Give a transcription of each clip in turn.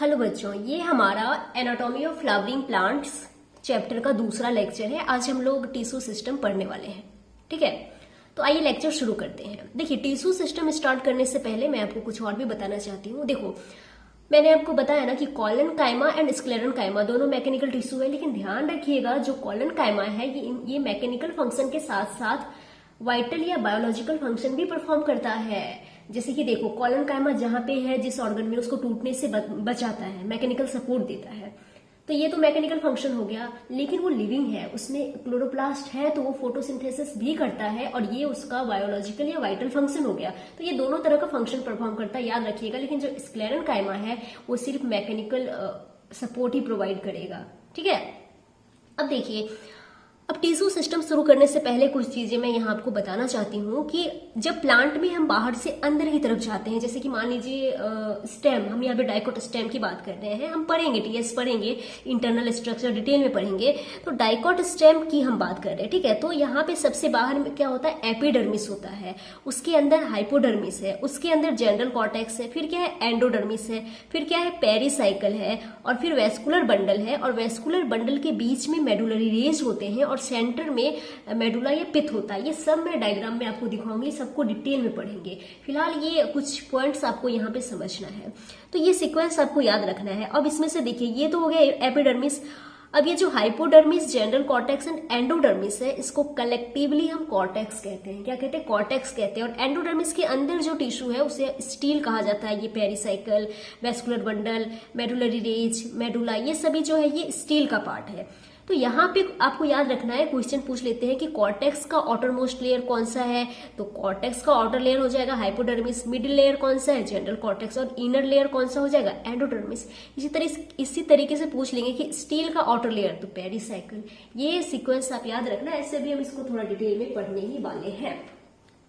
Hello बच्चों, ये हमारा anatomy of flowering plants chapter का दूसरा लेक्चर है। आज हम लोग टिश्यू सिस्टम पढ़ने वाले हैं। ठीक है, तो आइए लेक्चर शुरू करते हैं। देखिए, टिश्यू सिस्टम स्टार्ट करने से पहले मैं आपको कुछ और भी बताना चाहती हूँ। देखो, मैंने आपको बताया ना कि कॉलन काइमा एंड स्क्लेरन काइमा दोनों मैकेनिकल टिश्यू है, लेकिन ध्यान रखिएगा जो कॉलन काइमा है ये मैकेनिकल फंक्शन के साथ साथ वाइटल या बायोलॉजिकल फंक्शन भी परफॉर्म करता है। जैसे कि देखो, कॉलन काइमा जहां पे है जिस ऑर्गन में, उसको टूटने से बचाता है, मैकेनिकल सपोर्ट देता है। तो ये तो मैकेनिकल फंक्शन हो गया, लेकिन वो लिविंग है, उसमें क्लोरोप्लास्ट है, तो वो फोटोसिंथेसिस भी करता है और ये उसका बायोलॉजिकल या वाइटल फंक्शन हो गया। तो ये दोनों तरह का फंक्शन परफॉर्म करता है, याद रखिएगा। लेकिन जो स्क्लेरन काइमा है वो सिर्फ मैकेनिकल सपोर्ट ही प्रोवाइड करेगा। ठीक है, अब देखिए, अब टिश्यू सिस्टम शुरू करने से पहले कुछ चीजें मैं यहाँ आपको बताना चाहती हूँ कि जब प्लांट में हम बाहर से अंदर की तरफ जाते हैं, जैसे कि मान लीजिए स्टेम, हम यहाँ पे डाइकोट स्टेम की बात कर रहे हैं, हम पढ़ेंगे, टीएस पढ़ेंगे, इंटरनल स्ट्रक्चर डिटेल में पढ़ेंगे। तो डाइकोट स्टेम की हम बात कर रहे हैं। ठीक है, तो यहाँ पे सबसे बाहर में क्या होता है, एपिडर्मिस होता है, उसके अंदर हाइपोडर्मिस है, उसके अंदर जनरल कॉर्टेक्स है, फिर क्या है, एंडोडर्मिस है, फिर क्या है, पेरिसाइकल है, और फिर वेस्कुलर बंडल है, और वेस्कुलर बंडल के बीच में मेडुलरी रेज होते हैं, और सेंटर में मेडुला या पिथ होता है। ये सब मैं डायग्राम में आपको दिखाऊंगी, सबको डिटेल में पढ़ेंगे। फिलहाल ये कुछ पॉइंट्स आपको यहाँ पे समझना है, तो ये सीक्वेंस आपको याद रखना है। अब इसमें से देखिए, ये तो हो गया एपिडर्मिस। अब ये जो hypodermis, general cortex and endodermis है, इसको कलेक्टिवली हम कॉर्टेक्स कहते हैं। क्या कहते हैं? कॉर्टेक्स कहते हैं। और एंडोडर्मिस के अंदर जो टिश्यू है उसे स्टील कहा जाता है। ये pericycle, vascular bundle, medullary rays, medulla, ये सभी जो है ये स्टील का पार्ट है। तो यहाँ पे आपको याद रखना है, क्वेश्चन पूछ लेते हैं कि कॉर्टेक्स का आउटर मोस्ट लेयर कौन सा है, तो कॉर्टेक्स का आउटर लेयर हो जाएगा हाइपोडर्मिस, मिडिल लेयर कौन सा है, जनरल कॉर्टेक्स, और इनर लेयर कौन सा हो जाएगा, एंडोडर्मिस। इसी तरीके से पूछ लेंगे कि स्टील का आउटर लेयर, तो पेरिसाइकल। ये सीक्वेंस आप याद रखना, ऐसे भी हम इसको थोड़ा डिटेल में पढ़ने ही वाले हैं।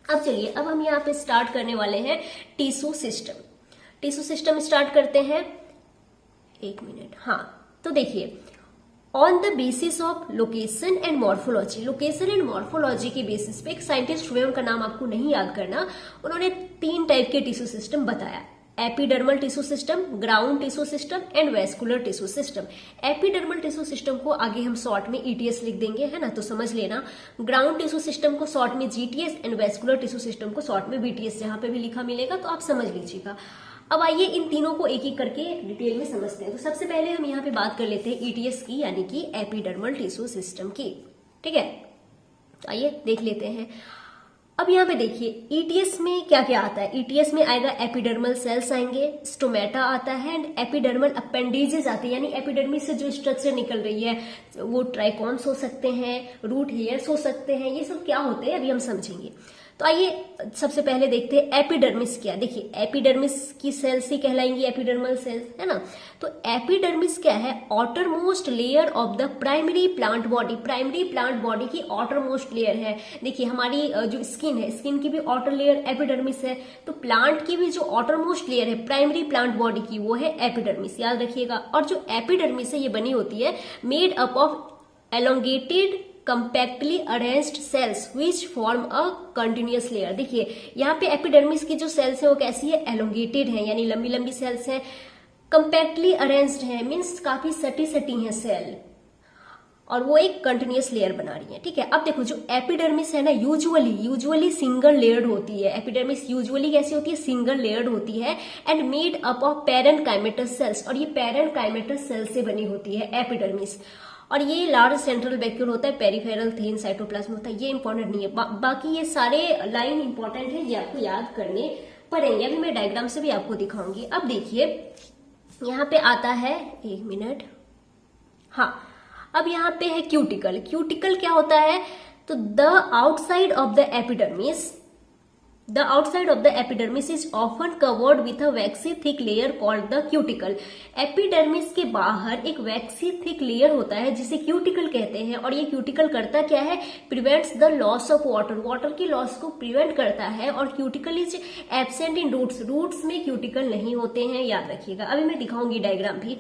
अब चलिए, अब हम यहाँ पे स्टार्ट करने वाले हैं tissue system. Tissue system start करते हैं, एक मिनट। हाँ, तो देखिए, on the basis of location and morphology, location and morphology के बेसिस पे एक साइंटिस्ट हुए, उनका नाम आपको नहीं याद करना, उन्होंने 3 टाइप के टिश्यू सिस्टम बताया। Epidermal tissue system, ground tissue system and vascular tissue system. Epidermal tissue system को आगे हम शॉर्ट में ईटीएस लिख देंगे, है ना, तो समझ लेना। ग्राउंड टिश्यू सिस्टम को शॉर्ट में GTS and vascular tissue system को शॉर्ट में बीटीएस, जहां पे भी लिखा मिलेगा तो आप समझ लीजिएगा। अब आइए इन तीनों को एक एक करके डिटेल में समझते हैं। तो सबसे पहले हम यहाँ पे बात कर लेते हैं ईटीएस की, यानी कि एपिडर्मल टिश्यू सिस्टम की। ठीक है, तो आइए देख लेते हैं। अब यहाँ पे देखिए, ईटीएस में क्या क्या आता है। ईटीएस में आएगा एपिडर्मल सेल्स आएंगे, स्टोमेटा आता है, एंड एपिडर्मल अपेंडेजेस आते हैं, यानी एपिडर्मिस से जो स्ट्रक्चर निकल रही है वो ट्राइकॉन्स हो सकते हैं, रूट हेयर्स हो सकते हैं। ये सब क्या होते हैं अभी हम समझेंगे। तो आइए सबसे पहले देखते हैं एपिडर्मिस क्या। देखिए, एपिडर्मिस की सेल्स ही कहलाएंगी एपिडर्मल सेल्स, है ना। तो एपिडर्मिस क्या है, outer most layer of the primary plant body. Primary plant body की आउटर मोस्ट लेयर है। देखिए, हमारी जो स्किन है, स्किन की भी आउटर लेयर एपिडर्मिस है, तो प्लांट की भी जो आउटर मोस्ट लेयर है प्राइमरी प्लांट बॉडी की, वो है एपिडर्मिस, याद रखिएगा। और जो एपिडर्मिस है ये बनी होती है made up of elongated compactly arranged cells which form a continuous layer. देखिए, यहाँ पे एपिडर्मिस की जो सेल्स है वो कैसी है, एलोंगेटेड है, यानी लंबी लंबी सेल्स है, कंपैक्टली अरेंज्ड है, मीन्स काफी सटी सटी है सेल, और वो एक कंटिन्यूअस लेयर बना रही है। ठीक है, अब देखो, जो एपिडर्मिस है ना, यूजुअली सिंगल लेयर्ड होती है। एपिडर्मिस यूजुअली कैसी होती है, सिंगल लेयर्ड होती है, and made up of parenchymatous sales, और ये पैरेन्काइमेटस सेल्स से बनी होती है एपिडर्मिस। और ये लार्ज सेंट्रल वैक्यूल होता है, पेरिफेरल थिन साइटोप्लाज्म होता है। ये इंपॉर्टेंट नहीं है, बाकी ये सारे लाइन इंपॉर्टेंट है, ये आपको याद करने पड़ेंगे। अभी मैं डायग्राम से भी आपको दिखाऊंगी। अब देखिए, यहाँ पे आता है, एक मिनट, हाँ, अब यहाँ पे है क्यूटिकल। क्यूटिकल क्या होता है, तो the outside of the epidermis, The outside of the epidermis is often covered with a waxy thick layer called the cuticle. Epidermis के बाहर एक waxy thick layer होता है जिसे cuticle कहते हैं, और ये cuticle करता क्या है, prevents the loss of water. Water की loss को prevent करता है, और cuticle is absent in roots. Roots में cuticle नहीं होते हैं, याद रखिएगा। अभी मैं दिखाऊंगी डायग्राम भी।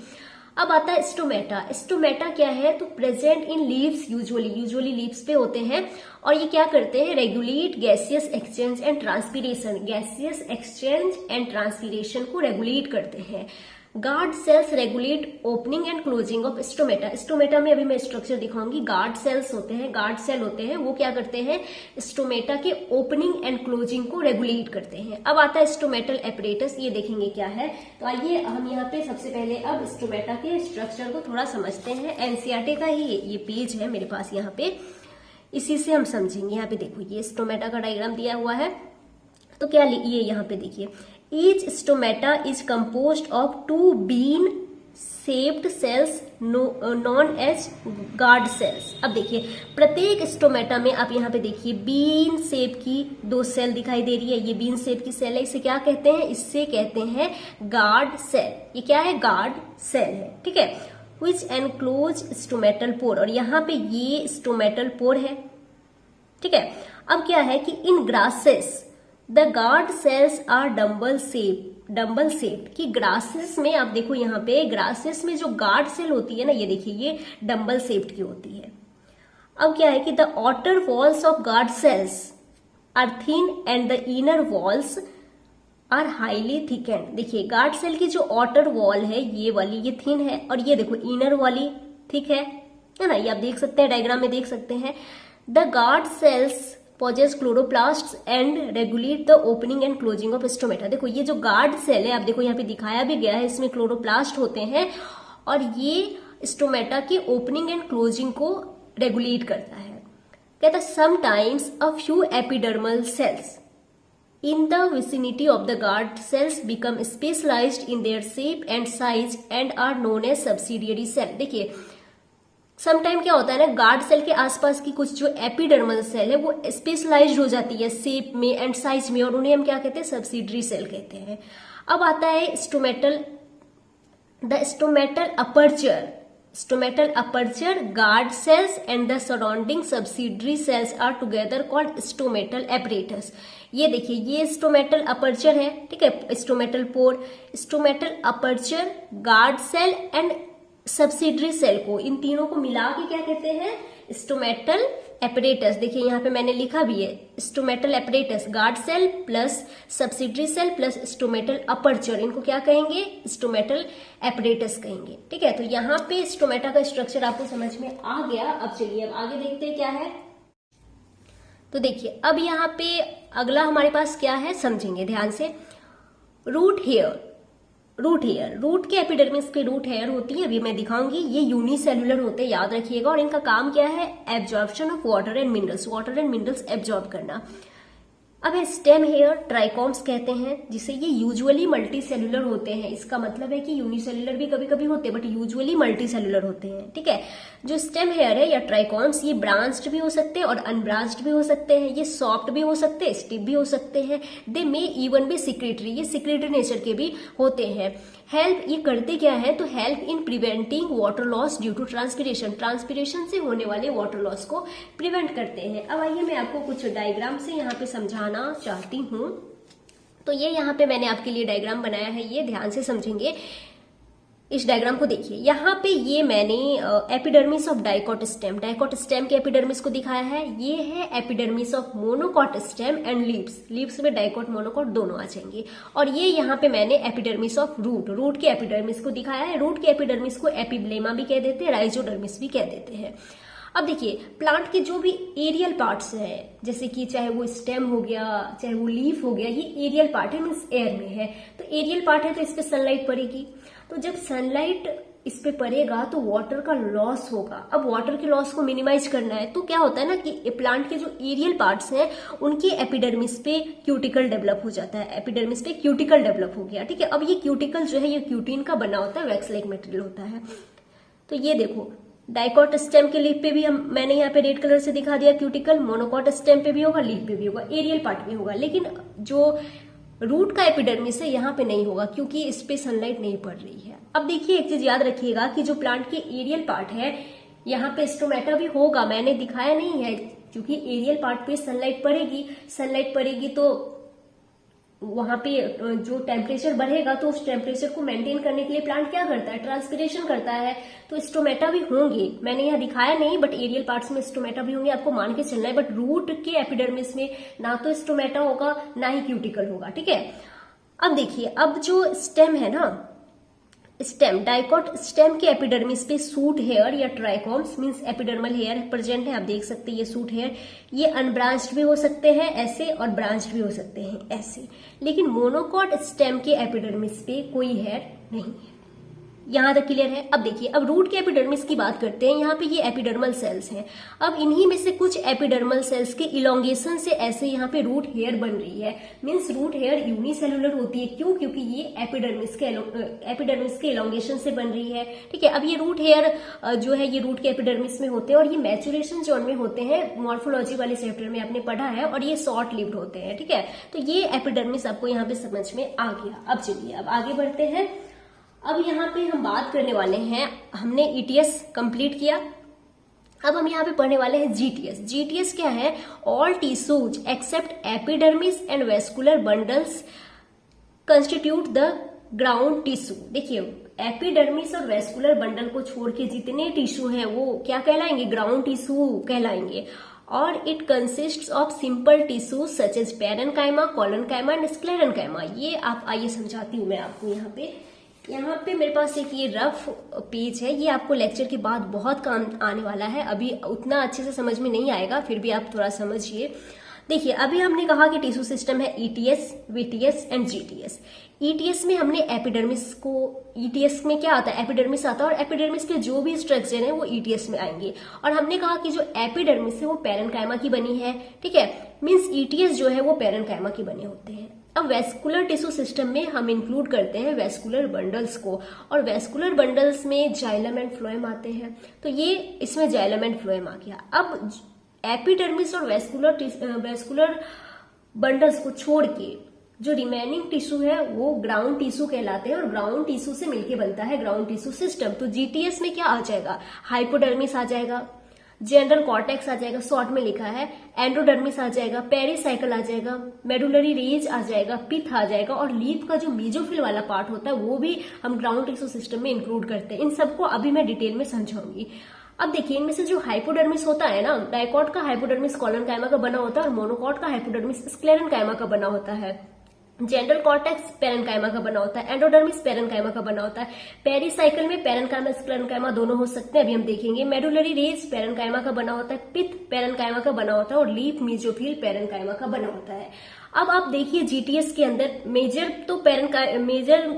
अब आता है स्टोमेटा। स्टोमेटा क्या है, तो present in leaves, usually leaves पे होते हैं, और ये क्या करते हैं, regulate gaseous exchange and transpiration, gaseous exchange and transpiration को रेगुलेट करते हैं। Guard cells regulate opening and closing of stomata. Stomata में अभी मैं स्ट्रक्चर दिखाऊंगी। गार्ड सेल्स होते हैं, गार्ड सेल होते हैं, वो क्या करते हैं, स्टोमेटा के ओपनिंग एंड क्लोजिंग को रेगुलेट करते हैं। अब आता है स्टोमेटल एपरेटस, ये देखेंगे क्या है। तो आइए हम यहाँ पे सबसे पहले अब स्टोमेटा के स्ट्रक्चर को थोड़ा समझते हैं। एनसीईआरटी का ही ये पेज है मेरे पास यहाँ पे, इसी से हम समझेंगे। यहाँ पे देखो ये स्टोमेटा का डायग्राम दिया हुआ है। तो क्या ये यहाँ पे देखिए, each stomata is composed of 2 bean shaped cells known as guard cells. अब देखिए प्रत्येक स्टोमेटा में आप यहाँ पे देखिए बीन शेप की 2 सेल दिखाई दे रही है। ये बीन शेप की सेल है, इसे क्या कहते हैं, इससे कहते हैं गार्ड सेल। ये क्या है, गार्ड सेल है, ठीक है। विच एनक्लोज स्टोमेटल पोर, और यहाँ पे ये स्टोमेटल पोर है, ठीक है। अब क्या है कि in grasses the guard cells are dumbbell shaped, कि ग्रासेस में आप देखो यहाँ पे ग्रासेस में जो गार्ड सेल होती है ना, ये देखिए ये डम्बल शेप्ड की होती है। अब क्या है कि the outer walls of guard cells are thin and the inner walls are highly thickened. देखिए गार्ड सेल की जो आउटर वॉल है ये वाली, ये थिन है, और ये देखो इनर वाली थिक है ना, ये आप देख सकते हैं, डायग्राम में देख सकते हैं। The guard cells possess chloroplasts and regulate the opening and closing of stomata. देखो ये जो गार्ड सेल है, आप देखो यहाँ पे दिखाया भी गया है, इसमें क्लोरोप्लास्ट होते हैं और ये स्टोमेटा की ओपनिंग एंड क्लोजिंग को रेगुलेट करता है। कहता है sometimes a few epidermal cells in the vicinity of the guard cells become specialized in their shape and size and are known as subsidiary cell। देखिए समटाइम क्या होता है ना, गार्ड सेल के आसपास की कुछ जो एपिडर्मल सेल है वो स्पेशलाइज्ड हो जाती है शेप में एंड साइज में, और उन्हें हम क्या कहते हैं, सब्सिडरी सेल कहते हैं। अब आता है stomatal, the stomatal aperture. Stomatal aperture, guard cells and the surrounding subsidiary cells are together called stomatal apparatus। ये देखिए ये stomatal aperture है, ठीक है, stomatal pore, stomatal aperture, guard cell and subsidiary cell को, इन तीनों को मिला के क्या कहते हैं, stomatal apparatus। देखिए यहाँ पे मैंने लिखा भी है stomatal apparatus, guard cell plus subsidiary cell plus stomatal aperture, इनको क्या कहेंगे, stomatal apparatus कहेंगे, ठीक है। तो यहाँ पे स्टोमेटा का स्ट्रक्चर आपको समझ में आ गया। अब चलिए अब आगे देखते हैं क्या है। तो देखिए अब यहाँ पे अगला हमारे पास क्या है, समझेंगे ध्यान से। रूट हेयर, रूट के एपिडर्मिस पे रूट हेयर होती है, अभी मैं दिखाऊंगी। ये यूनिसेल्युलर होते हैं, याद रखिएगा, और इनका काम क्या है, absorption of water and minerals absorb करना। अब है स्टेम हेयर, ट्राइकॉम्स कहते हैं, जिसे ये यूजुअली मल्टी सेल्युलर होते हैं। इसका मतलब है कि यूनिसेल्युलर भी कभी कभी होते हैं बट यूजुअली मल्टी सेल्युलर होते हैं, ठीक है। जो स्टेम हेयर है या ट्राइकॉम्स, ये ब्रांच्ड भी हो सकते हैं और अनब्रांच्ड भी हो सकते हैं, ये सॉफ्ट भी हो सकते हैं, स्टिफ भी हो सकते हैं। दे मे इवन भी सिक्रेटरी, ये सिक्रेटरी नेचर के भी होते हैं। हेल्प, ये करते क्या है, तो help in preventing water loss due to transpiration से होने वाले वाटर लॉस को प्रिवेंट करते हैं। अब आइए मैं आपको कुछ डायग्राम से यहाँ पे समझाना चाहती हूँ। तो ये यहाँ पे मैंने आपके लिए डायग्राम बनाया है, ये ध्यान से समझेंगे। इस डायग्राम को देखिए, यहाँ पे ये मैंने एपिडर्मिस ऑफ डाइकोट स्टेम के एपिडर्मिस को दिखाया है। ये है epidermis of monocot stem and leaves में डाइकोट मोनोकॉट दोनों आ जाएंगे। और ये यहाँ पे मैंने एपिडर्मिस ऑफ रूट के एपिडर्मिस को दिखाया है। रूट के एपिडर्मिस को एपिब्लेमा भी कह देते हैं, राइजोडर्मिस भी कह देते हैं। अब देखिए प्लांट के जो भी एरियल पार्ट्स हैं, जैसे कि चाहे वो स्टेम हो गया चाहे वो लीफ हो गया, ये एरियल पार्ट है, मीन्स एयर में है। तो एरियल पार्ट है तो इस पे सनलाइट पड़ेगी, तो जब सनलाइट इस पे पड़ेगा तो वाटर का लॉस होगा। अब वाटर के लॉस को मिनिमाइज करना है तो क्या होता है ना कि प्लांट के जो एरियल पार्ट्स हैं उनके एपिडर्मिस पे क्यूटिकल डेवलप हो जाता है, एपिडर्मिस पे क्यूटिकल डेवलप हो गया, ठीक है। अब ये क्यूटिकल जो है ये क्यूटीन का बना होता है, वैक्स लाइक मटेरियल होता है। तो ये देखो डाइकोट स्टेम के लीफ पे भी मैंने यहाँ पे रेड कलर से दिखा दिया क्यूटिकल, मोनोकॉट स्टेम पे भी होगा, लीफ पे भी होगा, एरियल पार्ट में होगा। लेकिन जो रूट का एपिडर्मिस है यहाँ पे नहीं होगा क्योंकि इस पे सनलाइट नहीं पड़ रही है। अब देखिए एक चीज याद रखिएगा कि जो प्लांट के एरियल पार्ट है यहाँ पे स्टोमेटा भी होगा, मैंने दिखाया नहीं है क्योंकि एरियल पार्ट पे सनलाइट पड़ेगी तो वहां पे जो टेम्परेचर बढ़ेगा तो उस टेम्परेचर को मेंटेन करने के लिए प्लांट क्या करता है, ट्रांसपिरेशन करता है। तो स्टोमेटा भी होंगे, मैंने यहाँ दिखाया नहीं बट एरियल पार्ट्स में स्टोमेटा भी होंगे, आपको मान के चलना है। बट रूट के एपिडर्मिस में ना तो स्टोमेटा होगा ना ही क्यूटिकल होगा, ठीक है। अब देखिए अब जो स्टेम है ना, स्टेम, डाइकॉट स्टेम के एपिडर्मिस पे सूट हेयर या trichomes means epidermal hair present है। आप देख सकते हैं ये सूट हेयर, ये अनब्रांच्ड भी हो सकते हैं ऐसे और ब्रांच्ड भी हो सकते हैं ऐसे, लेकिन मोनोकॉट स्टेम के एपिडर्मिस पे कोई हेयर नहीं है। यहां तक क्लियर है। अब देखिए, अब रूट के एपिडर्मिस की बात करते हैं। यहाँ पे ये एपिडर्मल सेल्स हैं। अब इन्हीं में से कुछ एपिडर्मल सेल्स के इलोंगेशन से ऐसे यहाँ पे रूट हेयर बन रही है। मींस रूट हेयर यूनिसेलुलर होती है। क्यों? क्योंकि ये एपिडर्मिस के इलोंगेशन से बन रही है। ठीक है। अब ये रूट हेयर जो है ये रूट के एपिडर्मिस में होते हैं और ये मैचुरेशन जोन में होते हैं। मॉर्फोलॉजी वाले चैप्टर में आपने पढ़ा है। और ये शॉर्ट लिव्ड होते हैं। ठीक है। तो ये एपिडर्मिस आपको यहाँ पे समझ में आ गया। अब चलिए अब आगे बढ़ते हैं। अब यहाँ पे हम बात करने वाले हैं, हमने ईटीएस कंप्लीट किया, अब हम यहाँ पे पढ़ने वाले हैं जीटीएस। जीटीएस क्या है? All tissues except epidermis and vascular bundles constitute the ground tissue. देखिए, एपिडर्मिस और वेस्कुलर बंडल को छोड़ के जितने टिश्यू हैं वो क्या कहलाएंगे? ग्राउंड टिश्यू कहलाएंगे। और it consist of simple tissue such as parenchyma, collenchyma and sclerenchyma. ये आप आइए समझाती हूँ मैं आपको। यहाँ पे मेरे पास एक ये रफ पेज है, ये आपको लेक्चर के बाद बहुत काम आने वाला है। अभी उतना अच्छे से समझ में नहीं आएगा, फिर भी आप थोड़ा समझिए। देखिए, अभी हमने कहा कि टिश्यू सिस्टम है ETS, VTS and GTS. ETS में हमने एपिडर्मिस को, ईटीएस में क्या आता है? एपिडर्मिस आता है, और एपिडर्मिस के जो भी स्ट्रक्चर है वो ईटीएस में आएंगे। और हमने कहा कि जो एपिडर्मिस है वो पेरेन्काइमा की बनी है। ठीक है। मीन्स ईटीएस जो है वो पेरेन्काइमा की बने होते हैं। अब वेस्कुलर टिश्यू सिस्टम में हम इंक्लूड करते हैं वेस्कुलर बंडल्स को, और वेस्कुलर बंडल्स में जाइलम एंड फ्लोएम आते हैं। तो ये इसमें जाइलम एंड फ्लोएम आ गया। अब एपिडर्मिस और वेस्कुलर बंडल्स को छोड़ के जो रिमेनिंग टिश्यू है वो ग्राउंड टिश्यू कहलाते हैं, और ग्राउंड टिश्यू से मिलके बनता है ग्राउंड टिश्यू सिस्टम। तो जीटीएस में क्या आ जाएगा? हाइपोडर्मिस आ जाएगा, जनरल कॉर्टेक्स आ जाएगा, शॉर्ट में लिखा है, एंडोडर्मिस आ जाएगा, पेरिसाइकल आ जाएगा, मेडुलरी रेज आ जाएगा, पिथ आ जाएगा, और लीफ का जो मेजोफिल वाला पार्ट होता है वो भी हम ग्राउंड टिश्यू सिस्टम में इंक्लूड करते हैं। इन सबको अभी मैं डिटेल में समझाऊंगी। अब देखिए, इनमें से जो हाइपोडर्मिस होता है ना, डाइकॉट का हाइपोडर्मिस कोलोनकाइमा का बना होता है, और मोनोकॉट का हाइपोडर्मिस स्क्लेरेन्काइमा का बना होता है। जनरल कॉर्टेक्स पेरेन्काइमा का बना होता है, एंडोडर्मिस पेरेन्काइमा का बना होता है। पेरिसाइकल में पेरेन्काइमा स्क्लेरेन्काइमा दोनों हो सकते हैं, अभी हम देखेंगे। मेडुलरी रेज पेरेन्काइमा का बना होता है, पिथ पेरेन्काइमा का बना होता है, और लीफ मेजोफिल पेरेन्काइमा का बना होता है। अब आप देखिए, जीटीएस के अंदर मेजर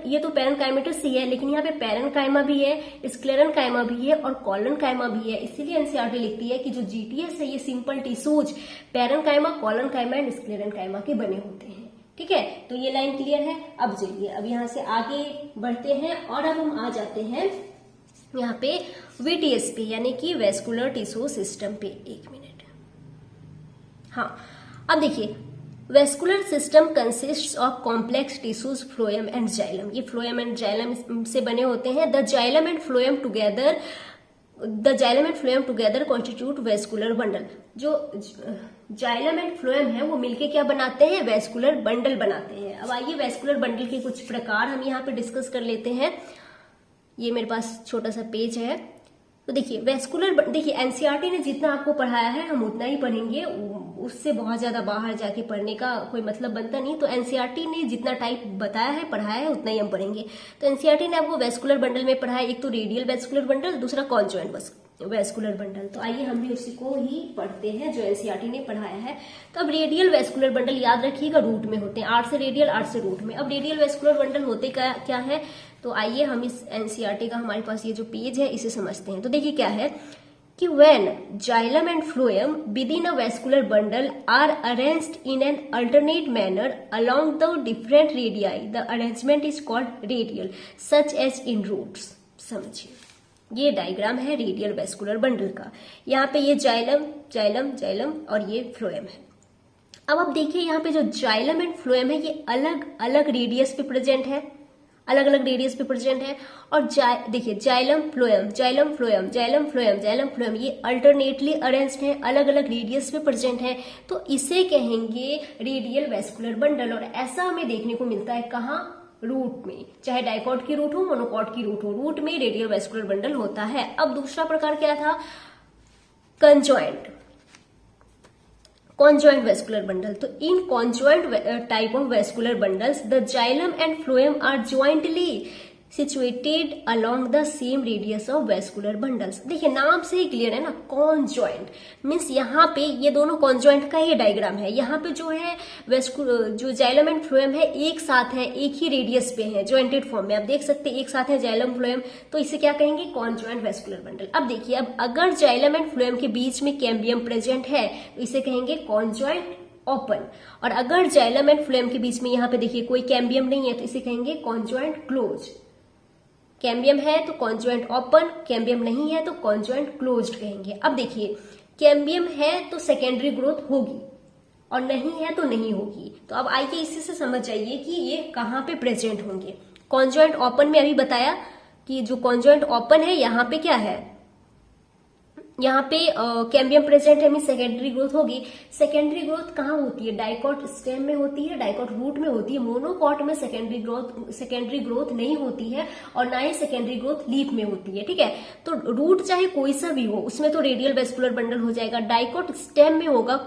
ये तो पेरेन्काइमेटस ही है, लेकिन यहाँ पे पेरेन्काइमा भी है, स्क्लेरेन्काइमा भी है, और कोलोनकाइमा भी है। इसीलिए एनसीईआरटी लिखती है कि जो जीटीएस है ये simple tissues parenchyma, collenchyma and sclerenchyma के बने होते हैं। ठीक है। तो ये लाइन क्लियर है। अब चलिए अब यहां से आगे बढ़ते हैं, और अब हम आ जाते हैं यहाँ पे वीटीएस पे, यानी कि वेस्कुलर टिश्यू सिस्टम पे। एक मिनट। हाँ, अब देखिए, vascular system consists of complex tissues phloem and xylem. ये फ्लोएम एंड जाइलम से बने होते हैं। The xylem and phloem together constitute vascular bundle. जो जाइलम एंड फ्लोएम है वो मिलके क्या बनाते हैं? वेस्कुलर बंडल बनाते हैं। अब आइए वेस्कुलर बंडल के कुछ प्रकार हम यहाँ पे डिस्कस कर लेते हैं। ये मेरे पास छोटा सा पेज है। तो देखिए, देखिए एनसीईआरटी ने जितना आपको पढ़ाया है हम उतना ही पढ़ेंगे, उससे बहुत ज्यादा बाहर जाके पढ़ने का कोई मतलब बनता नहीं। तो एनसीईआरटी ने जितना टाइप बताया है, पढ़ाया है, उतना ही हम पढ़ेंगे। तो एनसीईआरटी ने आपको वेस्कुलर बंडल में पढ़ाया, एक तो रेडियल वेस्कुलर बंडल, दूसरा कॉन्जॉइंट वेस्कुलर बंडल। तो आइए हम भी उसी को ही पढ़ते हैं जो एनसीईआरटी ने पढ़ाया है। तो अब रेडियल वेस्कुलर बंडल याद रखिएगा रूट में होते हैं, आर से रेडियल, आर से रूट में। अब रेडियल वेस्कुलर बंडल होते क्या है? तो आइए हम इस एनसीईआरटी का हमारे पास ये जो पेज है इसे समझते हैं। तो देखिए क्या है कि when xylem and phloem within a vascular bundle are arranged in an alternate manner along the different radii, the arrangement is called radial, such as in roots। समझिए, ये डायग्राम है रेडियल वेस्कुलर बंडल का। यहाँ पे ये xylem और ये phloem है। अब आप देखिए, यहाँ पे जो जाइलम एंड फ्लोएम है ये अलग अलग रेडियस पे प्रेजेंट है, अलग अलग रेडियस पे प्रेजेंट है। और देखिए, जाइलम फ्लोएम ये अल्टरनेटली अरेंज्ड है, अलग अलग रेडियस पे प्रेजेंट है। तो इसे कहेंगे रेडियल वेस्कुलर बंडल। और ऐसा हमें देखने को मिलता है कहाँ? रूट में, चाहे डाइकॉट की रूट हो, मोनोकॉट की रूट हो, रूट में रेडियल वेस्कुलर बंडल होता है। अब दूसरा प्रकार क्या था? conjoint vascular bundle। तो in conjoint type of vascular bundles the xylem and phloem are jointly situated along the same radius of vascular bundles. देखिए नाम से ही क्लियर है ना, कॉन्जॉइंट मीन्स यहाँ पे ये दोनों कॉन्जॉइंट का ही डायग्राम है। यहाँ पे जो है जो जाइलम एंड फ्लोएम है एक साथ है, एक ही रेडियस पे है, जॉइंटेड फॉर्म में आप देख सकते हैं एक साथ है जाइलम फ्लोएम, तो इसे क्या कहेंगे, कॉन्जॉइंट वेस्कुलर बंडल। अब देखिए, अब अगर जाइलम एंड फ्लोएम के बीच में कैम्बियम प्रेजेंट है तो इसे कहेंगे कॉन्जॉइंट ओपन, और अगर जाइलम एंड फ्लोएम के बीच में यहाँ पे देखिए कोई कैम्बियम नहीं है तो इसे कहेंगे कॉन्जॉइंट क्लोज। कैम्बियम है तो कॉन्जॉइंट ओपन, कैम्बियम नहीं है तो कॉन्जॉइंट क्लोज्ड कहेंगे। अब देखिए कैम्बियम है तो सेकेंडरी ग्रोथ होगी और नहीं है तो नहीं होगी। तो अब आइए इसी से समझ जाइए कि ये कहाँ पे प्रेजेंट होंगे। कॉन्जॉइंट ओपन में अभी बताया कि जो कॉन्जॉइंट ओपन है यहाँ पे क्या है, यहाँ पे कैम्बियम प्रेजेंट है, मीन सेकेंडरी ग्रोथ होगी। सेकेंडरी ग्रोथ कहाँ होती है, डाइकॉट स्टेम में होती है, डाइकॉट रूट में होती है। मोनोकॉट में सेकेंडरी ग्रोथ नहीं होती है और ना ही सेकेंडरी ग्रोथ लीफ में होती है, ठीक है। तो रूट चाहे कोई सा भी हो उसमें तो रेडियल वेस्कुलर बंडल हो जाएगा। डाइकॉट स्टेम में होगा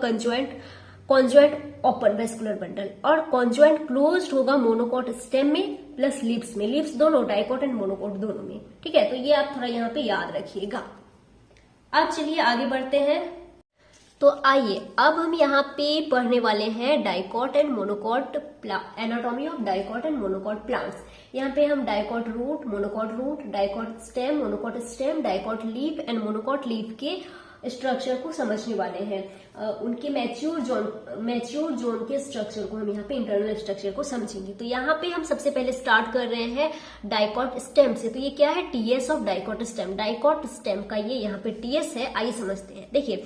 कॉन्जॉइंट ओपन वेस्कुलर बंडल, और कॉन्जॉइंट क्लोज्ड होगा मोनोकॉट स्टेम में प्लस लीव्स में, लीव्स दोनों डाइकॉट एंड मोनोकॉट दोनों में, ठीक है। तो ये आप थोड़ा यहाँ पे याद रखिएगा। अब चलिए आगे बढ़ते हैं। तो आइए अब हम यहाँ पे पढ़ने वाले हैं dicot and monocot, anatomy of dicot and monocot plants. यहाँ पे हम dicot root, monocot root, dicot stem, monocot stem, dicot leaf and monocot leaf के स्ट्रक्चर को समझने वाले हैं। उनके मैच्योर जोन के स्ट्रक्चर को हम यहाँ पे इंटरनल स्ट्रक्चर को समझेंगे। तो यहाँ पे हम सबसे पहले स्टार्ट कर रहे हैं डाइकॉट स्टेम से। तो ये क्या है, TS of dicot stem. Dicot stem का ये यहाँ पे टीएस है, आइए समझते हैं। देखिए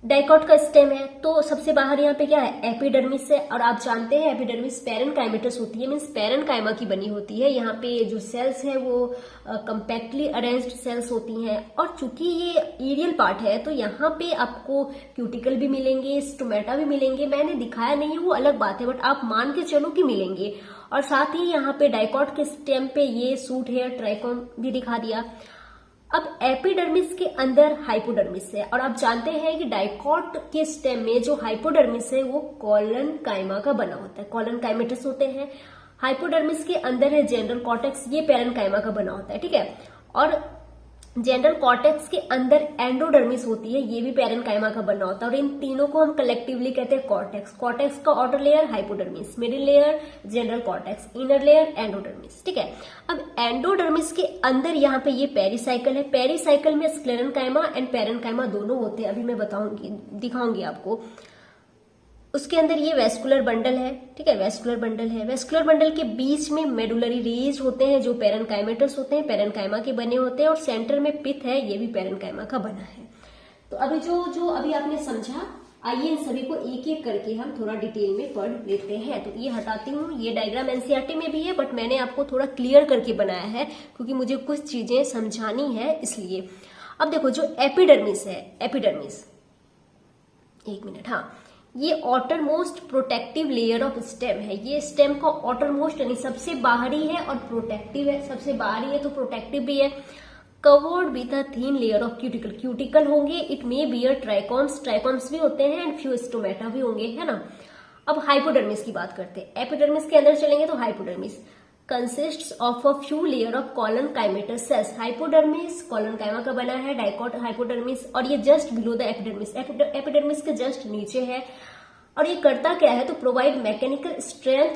डाइकॉट का स्टेम है तो सबसे बाहर यहाँ पे क्या है, एपिडर्मिस है, और आप जानते हैं एपिडर्मिस पैरेनकाइमेटस होती है, मीन्स पैरेनकाइमा की बनी होती है। यहाँ पे जो सेल्स है वो कंपैक्टली अरेंज्ड सेल्स होती हैं, और चूंकि ये एरियल पार्ट है तो यहाँ पे आपको क्यूटिकल भी मिलेंगे, स्टोमेटा भी मिलेंगे। मैंने दिखाया नहीं है वो अलग बात है, बट आप मान के चलो कि मिलेंगे। और साथ ही यहाँ पे डाइकॉट के स्टेम पे ये सूट हेयर ट्राइकोम भी दिखा दिया। अब एपिडर्मिस के अंदर हाइपोडर्मिस है, और आप जानते हैं कि डाइकॉट के स्टेम में जो हाइपोडर्मिस है वो कॉलन काइमा का बना होता है, कॉलन काइमेटस होते हैं। हाइपोडर्मिस के अंदर है जनरल कॉर्टेक्स, ये पैरेन काइमा का बना होता है, ठीक है। और जनरल कॉर्टेक्स के अंदर एंडोडर्मिस होती है, ये भी पैरेनकाइमा का बना होता है, और इन तीनों को हम कलेक्टिवली कहते हैं कॉर्टेक्स। कॉर्टेक्स का outer layer hypodermis, middle layer general cortex, inner layer endodermis, ठीक है। अब एंडोडर्मिस के अंदर यहाँ पे ये पेरिसाइकिल है। पेरिसाइकिल में स्क्लेरेनकाइमा एंड पैरेनकाइमा दोनों होते हैं, अभी मैं दिखाऊंगी आपको। उसके अंदर ये वेस्कुलर बंडल है, ठीक है, वेस्कुलर बंडल है। वेस्कुलर बंडल के बीच में मेडुलरी रेज होते हैं जो पैरेनकाइमेटस होते हैं, पैरेनकाइमा के बने होते हैं, और सेंटर में पिथ है, ये भी पैरेनकाइमा का बना है। तो अभी जो अभी आपने समझा, आइए इन सभी को एक एक करके हम थोड़ा डिटेल में पढ़ लेते हैं। तो ये हटाती हूँ, ये डायग्राम एनसीईआरटी में भी है बट मैंने आपको थोड़ा क्लियर करके बनाया है क्योंकि मुझे कुछ चीजें समझानी है इसलिए। अब देखो जो एपिडर्मिस है, एपिडर्मिस, एक मिनट, हाँ, ये outer most protective layer of stem है। ये स्टेम का ऑटर मोस्ट यानी सबसे बाहरी है और प्रोटेक्टिव है, सबसे बाहरी है तो प्रोटेक्टिव भी है। Covered with a thin layer of cuticle, cuticle होंगे, it may bear trichomes, trichomes भी होते हैं, एंड फ्यू स्टोमेटा भी होंगे, है ना। अब हाइपोडर्मिस की बात करते हैं। एपिडर्मिस के अंदर चलेंगे तो hypodermis consists of a few layer of colon chimeter cells। Hypodermis collenchyma का बना है, डाइकॉट हाइपोडर्मिस, और ये just below the epidermis, epidermis के जस्ट नीचे है। और ये करता क्या है, तो provide mechanical strength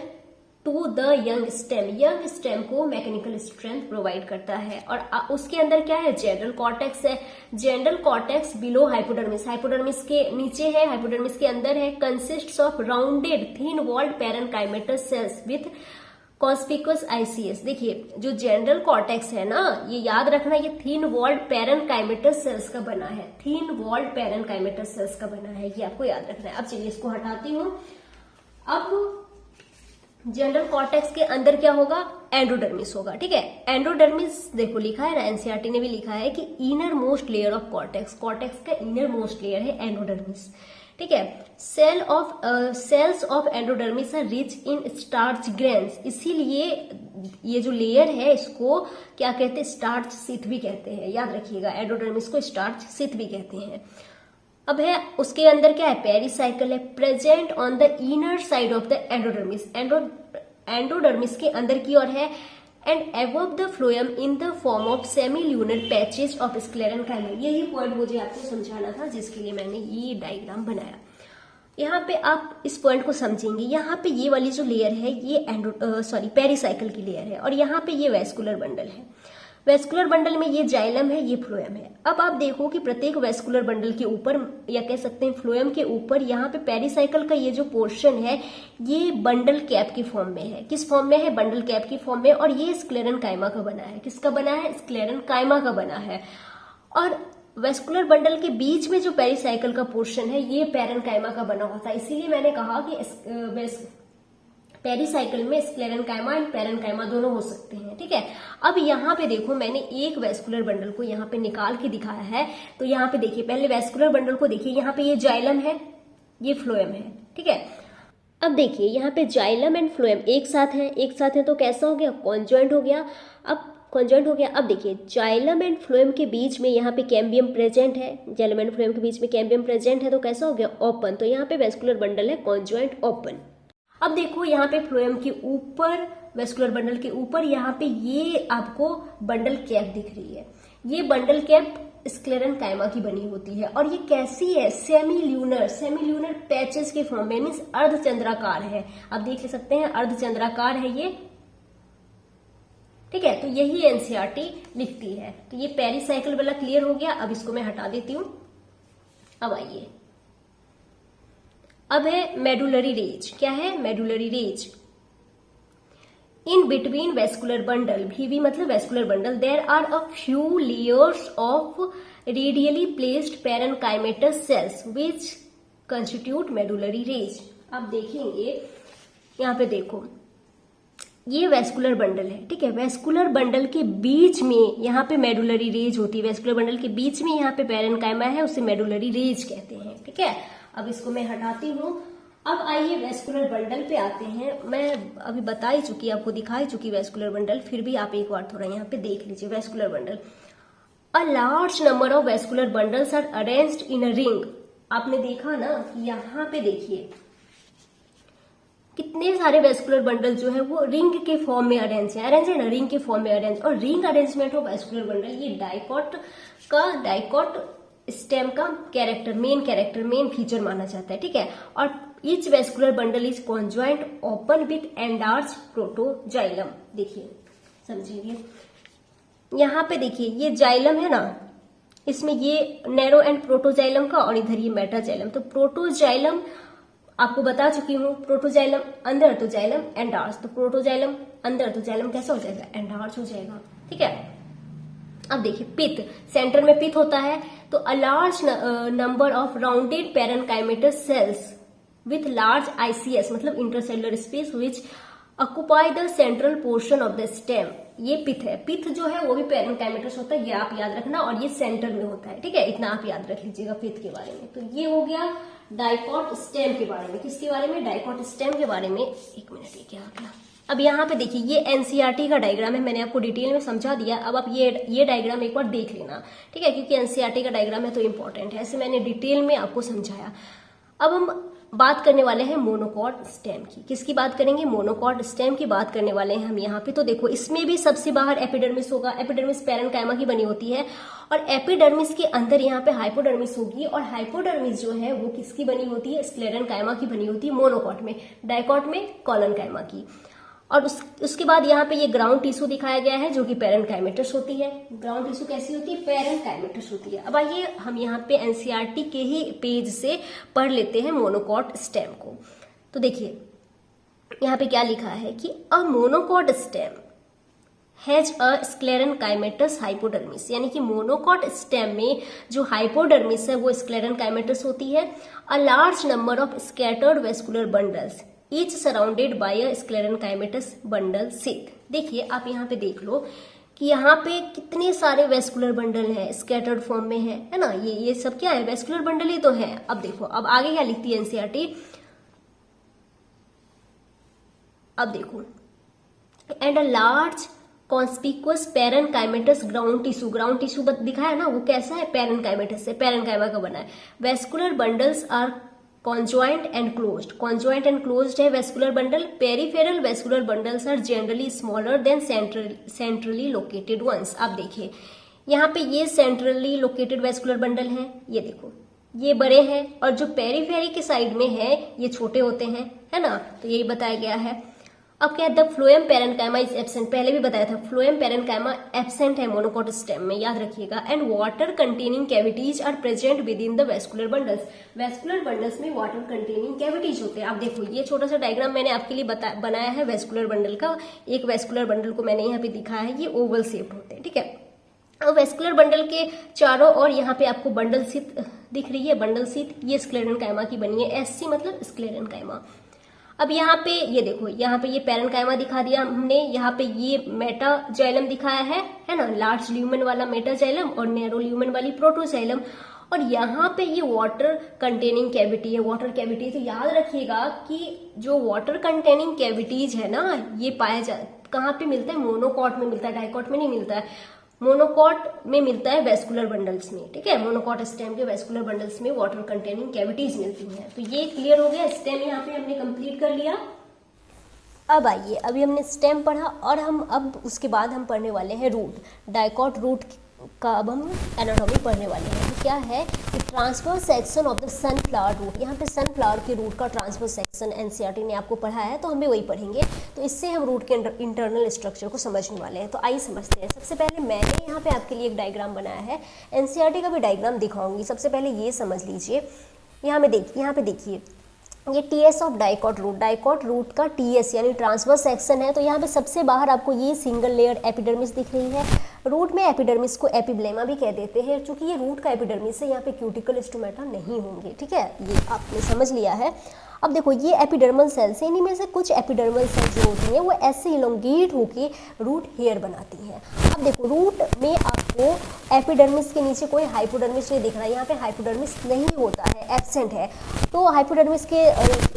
to the young stem, young stem को मैकेनिकल स्ट्रेंथ प्रोवाइड करता है। और उसके अंदर क्या है, जनरल कॉर्टेक्स है, general cortex below hypodermis, hypodermis के नीचे है, हाइपोडर्मिस के अंदर है। Consists of rounded thin walled parenchymatous cells with conspicuous ICS. देखिए जो जनरल कॉर्टेक्स है ना, ये याद रखना, ये थीन वॉल्ड पैरेनकाइमेटस सेल्स का बना है, थीन वॉल्ड पैरेनकाइमेटस सेल्स का बना है, ये आपको याद रखना है। अब चलिए इसको हटाती हूँ। अब जनरल कॉर्टेक्स के अंदर क्या होगा, एंडोडर्मिस होगा, ठीक है। एंडोडर्मिस देखो लिखा है ना, एनसीईआरटी ने भी लिखा है कि inner most layer of cortex, cortex का इनर मोस्ट लेयर है एंडोडर्मिस, ठीक है। Cells of endodermis are rich in starch grains, इसीलिए ये जो लेयर है इसको क्या कहते हैं, स्टार्च सिथ भी कहते हैं, याद रखिएगा, एंडोडर्मिस को स्टार्च सिथ भी कहते हैं। अब है उसके अंदर क्या है, पेरिसाइकिल है, present on the inner side of the endodermis, endodermis के अंदर की ओर है। And above the phloem in the form of semi lunar patches of sclerenchyma. यही पॉइंट मुझे आपको समझाना था, जिसके लिए मैंने ये डायग्राम बनाया। यहाँ पे आप इस पॉइंट को समझेंगे, यहाँ पे ये वाली जो लेयर है ये पेरिसाइकिल की लेयर है, और यहाँ पे ये वेस्कुलर बंडल है। वेस्कुलर बंडल में ये जाइलम है, ये फ्लोएम है। अब आप देखो कि प्रत्येक वेस्कुलर बंडल के ऊपर, या कह सकते हैं फ्लोएम के ऊपर, यहाँ पे पेरिसाइकिल का ये जो पोर्शन है ये बंडल कैप की फॉर्म में है। किस फॉर्म में है? बंडल कैप की फॉर्म में। और ये स्क्लेरेनकाइमा का बना है। किसका बना है? स्क्लेरेनकाइमा का बना है। और वेस्कुलर बंडल के बीच में जो पेरिसाइकिल का पोर्शन है ये पैरेनकाइमा का बना हुआ था। इसीलिए मैंने कहा कि पेरिसाइकिल में स्क्लेरेनकाइमा एंड पैरेनकाइमा दोनों हो सकते हैं। ठीक है, अब यहाँ पे देखो, मैंने एक वेस्कुलर बंडल को यहाँ पे निकाल के दिखाया है। तो यहाँ पे देखिए, पहले वेस्कुलर बंडल को देखिए, यहाँ पे ये जाइलम है, ये फ्लोएम है। ठीक है, अब देखिए यहाँ पे जाइलम एंड फ्लोएम एक साथ है। एक साथ है तो कैसा हो गया? कॉन्जॉइंट हो गया। अब कॉन्जॉइंट हो गया। अब देखिए, जाइलम एंड फ्लोएम के बीच में यहाँ पे कैम्बियम प्रेजेंट है। जाइलम एंड फ्लोएम के बीच में कैम्बियम प्रेजेंट है, तो कैसा हो गया? ओपन। तो यहाँ पे वेस्कुलर बंडल है कॉन्जॉइंट ओपन। अब देखो यहाँ पे फ्लोएम के ऊपर, वेस्कुलर बंडल के ऊपर यहाँ पे ये आपको बंडल कैप दिख रही है। ये बंडल कैप स्क्लेरेनकाइमा की बनी होती है। और ये कैसी है? सेमी ल्यूनर पैचेस के फॉर्म में, मीन्स अर्धचंद्राकार है। आप देख सकते हैं अर्धचंद्राकार है ये। ठीक है, तो यही एनसीईआरटी लिखती है। तो ये पेरिसाइकिल वाला क्लियर हो गया। अब इसको मैं हटा देती हूं। अब आइए, अब है मेडुलरी रेज। क्या है? Medullary rays. In between vascular bundle, VV मतलब vascular bundle, there are a few layers of radially placed parenchymatous cells which constitute medullary rays. आप देखेंगे यहाँ पे, देखो ये वेस्कुलर बंडल है। ठीक है, वेस्कुलर बंडल के बीच में यहाँ पे मेडुलरी रेज होती है। वेस्कुलर बंडल के बीच में यहाँ पे पैरेनकाइमा है, उसे मेडुलरी रेज कहते हैं। ठीक है, अब इसको मैं हटाती हूँ। अब आइए वेस्कुलर बंडल पे आते हैं। मैं अभी बता ही चुकी, आपको दिखा ही चुकी वेस्कुलर बंडल, फिर भी आप एक बार थोड़ा यहाँ पे देख लीजिए। Vascular bundle, a large number of vascular bundles are arranged in a ring. आपने देखा ना कि यहाँ पे देखिए कितने सारे वेस्कुलर बंडल जो है वो रिंग के फॉर्म में अरेंज है ना, रिंग के फॉर्म में अरेंज। और ring arrangement of vascular bundle ये डाइकॉट स्टेम का मेन फीचर माना जाता है। ठीक है, और each vascular bundle is conjoint open with endarch protoxylem. देखिए, समझिए, यहाँ पे देखिए ये जाइलम है ना, इसमें ये नैरो एंड प्रोटोजाइलम का, और इधर ये मेटाजाइलम। तो प्रोटोजाइलम आपको बता चुकी हूँ, प्रोटोजाइलम अंदर तो जाइलम एंडार्च, तो प्रोटोजाइलम अंदर तो जाइलम कैसा हो जाएगा? एंडार्च हो जाएगा। ठीक है, अब देखिए पिथ, सेंटर में पिथ होता है। तो a large number of rounded parenchymatous cells with large ICS मतलब intercellular space which occupy the central portion of the stem. ये पिथ है। पिथ जो है वो भी पैरेनकाइमेटस होता है, ये आप याद रखना, और ये सेंटर में होता है। ठीक है, इतना आप याद रख लीजिएगा पिथ के बारे में। तो ये हो गया डाइकॉट स्टेम के बारे में। किसके बारे में? डाइकॉट स्टेम के बारे में। एक मिनट, ये क्या आ गया? अब यहाँ पे देखिए, ये एनसीईआरटी का डायग्राम है, मैंने आपको डिटेल में समझा दिया। अब आप ये डायग्राम एक बार देख लेना। ठीक है, क्योंकि एनसीईआरटी का डायग्राम है तो इंपॉर्टेंट है, ऐसे मैंने डिटेल में आपको समझाया। अब हम बात करने वाले हैं मोनोकॉट स्टेम की। किसकी बात करेंगे? मोनोकॉट स्टेम की बात करने वाले हैं हम यहाँ पे। तो देखो, इसमें भी सबसे बाहर एपिडर्मिस होगा। एपिडर्मिस पैरेनकाइमा की बनी होती है, और एपिडर्मिस के अंदर यहाँ पे हाइपोडर्मिस होगी। और हाइपोडर्मिस जो है वो किसकी बनी होती है? स्क्लेरेनकाइमा की बनी होती है मोनोकॉट में। डाइकॉट में कॉलनकाइमा की। और उसके बाद यहाँ पे ये ग्राउंड टिश्यू दिखाया गया है, जो कि पैरेनकाइमेटस होती है। ग्राउंड टिश्यू कैसी होती है? पैरेनकाइमेटस होती है। अब आइए हम यहाँ पे एनसीईआरटी के ही पेज से पढ़ लेते हैं मोनोकॉट स्टेम को। तो देखिए यहाँ पे क्या लिखा है कि a monocot stem has a sclerenchymatous hypodermis, यानी कि मोनोकॉट स्टेम में जो हाइपोडर्मिस है वो स्क्लेरेनकाइमेटस होती है। A large number of scattered vascular bundles each surrounded by a sclerenchymatous bundle sheath. देखिए, आप यहाँ पे देख लो कि यहाँ पे कितने सारे वेस्कुलर बंडल हैं, स्कैटर्ड फॉर्म में है ना। ये सब क्या है? वेस्कुलर बंडल ही तो है। अब देखो, अब आगे क्या लिखती है एनसीईआरटी। अब देखो, and a large conspicuous parenchymatous ground tissue दिखाया ना, वो कैसा है? पैरेनकाइमेटस से, पैरेनकाइमा का बना है। Vascular bundles are conjoint and closed, conjoint and closed है vascular bundle. Peripheral vascular bundles are generally smaller than centrally located ones. आप देखिए यहाँ पे ये सेंट्रली लोकेटेड वेस्कुलर बंडल हैं, ये देखो ये बड़े हैं, और जो पेरीफेरी के साइड में है ये छोटे होते हैं, है ना। तो यही बताया गया है। अब क्या है, the phloem parenchyma is absent, पहले भी बताया था फ्लोएम पेरेन्काइमा एब्सेंट है मोनोकॉट स्टेम में, याद रखिएगा। And water containing cavities are present within the vascular bundles, vascular bundles में वाटर कंटेनिंग कैविटीज होते हैं। आप देखो ये छोटा सा डायग्राम मैंने आपके लिए बनाया है वेस्कुलर बंडल का। एक वेस्कुलर बंडल को मैंने यहाँ पे दिखाया है, ये ओवल शेप्ड होते हैं, ठीक है। अब वेस्कुलर बंडल के चारों ओर यहाँ पे आपको बंडल शीथ दिख रही है, बंडल शीथ, ये स्क्लेरेन्काइमा की बनी है, एससी मतलब स्क्लेरेन्काइमा। अब यहाँ पे ये देखो, यहाँ पे ये पेरेन्काइमा दिखा दिया हमने, यहाँ पे ये मेटाजाइलम दिखाया है ना, लार्ज ल्यूमेन वाला मेटाजाइलम और नैरो ल्यूमेन वाली प्रोटोजाइलम। और यहाँ पे ये वाटर कंटेनिंग कैविटी है, वाटर कैविटी। तो याद रखिएगा कि जो वाटर कंटेनिंग कैविटीज है ना, ये पाया कहाँ पे मिलता है, मोनोकॉट में मिलता है, डाइकॉट में नहीं मिलता है। मोनोकॉट में मिलता है वेस्कुलर बंडल्स में, ठीक है। मोनोकॉट स्टेम के वेस्कुलर बंडल्स में वाटर कंटेनिंग कैविटीज मिलती हैं। तो ये क्लियर हो गया, स्टेम यहाँ पे हमने कंप्लीट कर लिया। अब आइए, अभी हमने स्टेम पढ़ा और हम अब उसके बाद हम पढ़ने वाले हैं रूट, डाइकॉट रूट का अब हम एनाटॉमी पढ़ने वाले हैं। तो क्या है कि transfer section of the sunflower root, यहाँ पे सनफ्लावर के रूट का ट्रांसफर सेक्शन एनसीईआरटी ने आपको पढ़ाया है, तो हम भी वही पढ़ेंगे। तो इससे हम रूट के इंटरनल स्ट्रक्चर को समझने वाले हैं। तो आइए समझते हैं। सबसे पहले मैंने यहाँ पे आपके लिए एक डायग्राम बनाया है, एनसीईआरटी का भी डायग्राम दिखाऊंगी। सबसे पहले ये समझ लीजिए, यहाँ पे देखिए ये टीएस ऑफ डाइकॉट रूट का टीएस यानी ट्रांसवर्स सेक्शन है। तो यहाँ पे सबसे बाहर आपको ये सिंगल लेयर एपिडर्मिस दिख रही है। रूट में एपिडर्मिस को एपिब्लेमा भी कह देते हैं, क्योंकि ये रूट का एपिडर्मिस है, यहाँ पे क्यूटिकल स्टोमेटा नहीं होंगे, ठीक है, ये आपने समझ लिया है। अब देखो ये एपिडर्मल सेल्स हैं, इन्हीं में से कुछ एपिडर्मल सेल्स जो होती हैं वो ऐसे इलोंगेट होके रूट हेयर बनाती हैं। अब देखो रूट में आपको एपिडर्मिस के नीचे कोई हाइपोडर्मिस नहीं दिख रहा है, यहाँ पे हाइपोडर्मिस नहीं होता है, एब्सेंट है। तो हाइपोडर्मिस के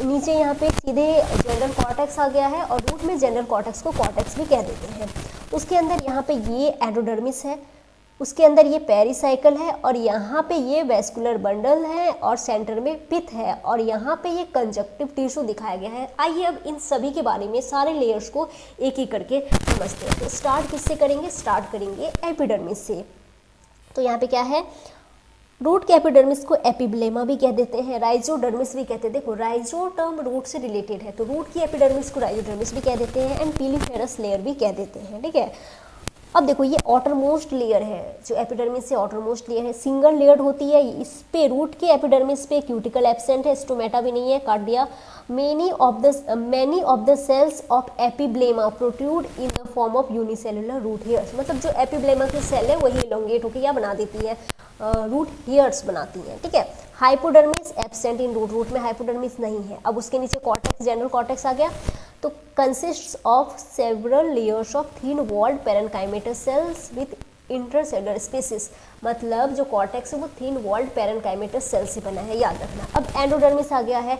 नीचे यहाँ पे सीधे जनरल कॉर्टेक्स आ गया है, और रूट में जनरल कॉर्टेक्स को कॉर्टेक्स भी कह देते हैं। उसके अंदर यहाँ पे ये एंडोडर्मिस है, उसके अंदर ये पेरिसाइकल है, और यहाँ पे ये वेस्कुलर बंडल है, और सेंटर में पिथ है, और यहाँ पे ये कंजक्टिव टिश्यू दिखाया गया है। आइए अब इन सभी के बारे में सारे लेयर्स को एक एक करके समझते हैं। तो स्टार्ट किससे करेंगे, स्टार्ट करेंगे एपिडर्मिस से। तो यहाँ पे क्या है, रूट के एपिडर्मिस को एपिब्लेमा भी कह देते हैं, राइजोडर्मिस भी कहते हैं। देखो राइजो टर्म रूट से रिलेटेड है, तो रूट की एपिडर्मिस को राइजोडर्मिस भी कह देते हैं, एंड पीलीफेरस लेयर भी कह देते हैं, ठीक है। अब देखो ये ऑटरमोस्ट लेयर है, जो एपिडर्मिस से ऑटरमोस्ट लेयर है, सिंगल लेयर्ड होती है। इस पे रूट के एपिडर्मिस पे क्यूटिकल एब्सेंट है, स्टोमेटा भी नहीं है, काट दिया। many of the cells of epiblema protrude in the form of unicellular root hairs, मतलब जो एपिब्लेमा की सेल है वही elongate होकर क्या बनाती है, रूट हेयर्स बनाती हैं, ठीक है। हाइपोडर्मिस एब्सेंट इन रूट में हाइपोडर्मिस नहीं है। अब उसके नीचे कॉर्टेक्स, जनरल कॉर्टेक्स आ गया। तो consists of several layers of thin walled parenchymatous cells with intercellular spaces, मतलब जो कॉर्टेक्स है वो थिन वॉल्ड पेरेन्काइमेटस सेल से बना है, याद रखना। अब एंडोडर्मिस आ गया है,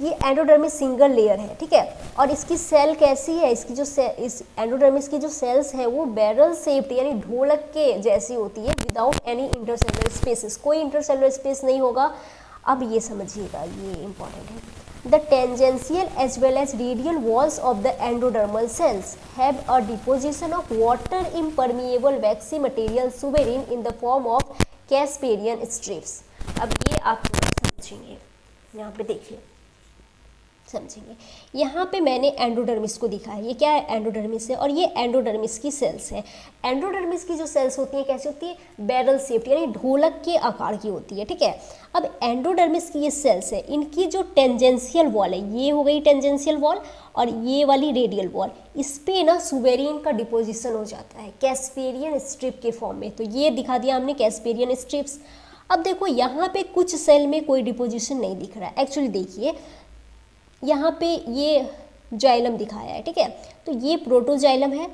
ये एंडोडर्मिस सिंगल लेयर है, ठीक है। और इसकी सेल कैसी है, इसकी जो इस एंडोडर्मिस की जो सेल्स है वो बैरल शेप्ड यानी ढोलक के जैसी होती है, विदाउट एनी इंटरसेलुलर स्पेसिस, कोई इंटरसेलुलर स्पेस नहीं होगा। अब ये समझिएगा, ये इंपॉर्टेंट है। The tangential as well as radial walls of the endodermal cells have a deposition of water impermeable waxy material sovereign in the form of Casparian strips। अब ये आप समझेंगे, यहाँ पे देखिए समझेंगे। यहाँ पे मैंने एंडोडर्मिस को दिखा है, ये क्या है, एंडोडर्मिस है, और ये एंडोडर्मिस की सेल्स है। एंडोडर्मिस की जो सेल्स होती हैं कैसी होती है, बैरल शेप्ड यानी ढोलक के आकार की होती है, ठीक है। अब एंडोडर्मिस की ये सेल्स है, इनकी जो टेंजेंशियल वॉल है, ये हो गई टेंजेंशियल वॉल, और ये वाली रेडियल वॉल, इस पे ना सुवेरिन का डिपोजिशन हो जाता है कैस्पेरियन स्ट्रिप के फॉर्म में। तो ये दिखा दिया हमने कैस्पेरियन स्ट्रिप्स। अब देखो यहाँ पे कुछ सेल में कोई डिपोजिशन नहीं दिख रहा है। एक्चुअली देखिए यहाँ पे ये जाइलम दिखाया है, ठीक है। तो ये प्रोटोजाइलम है,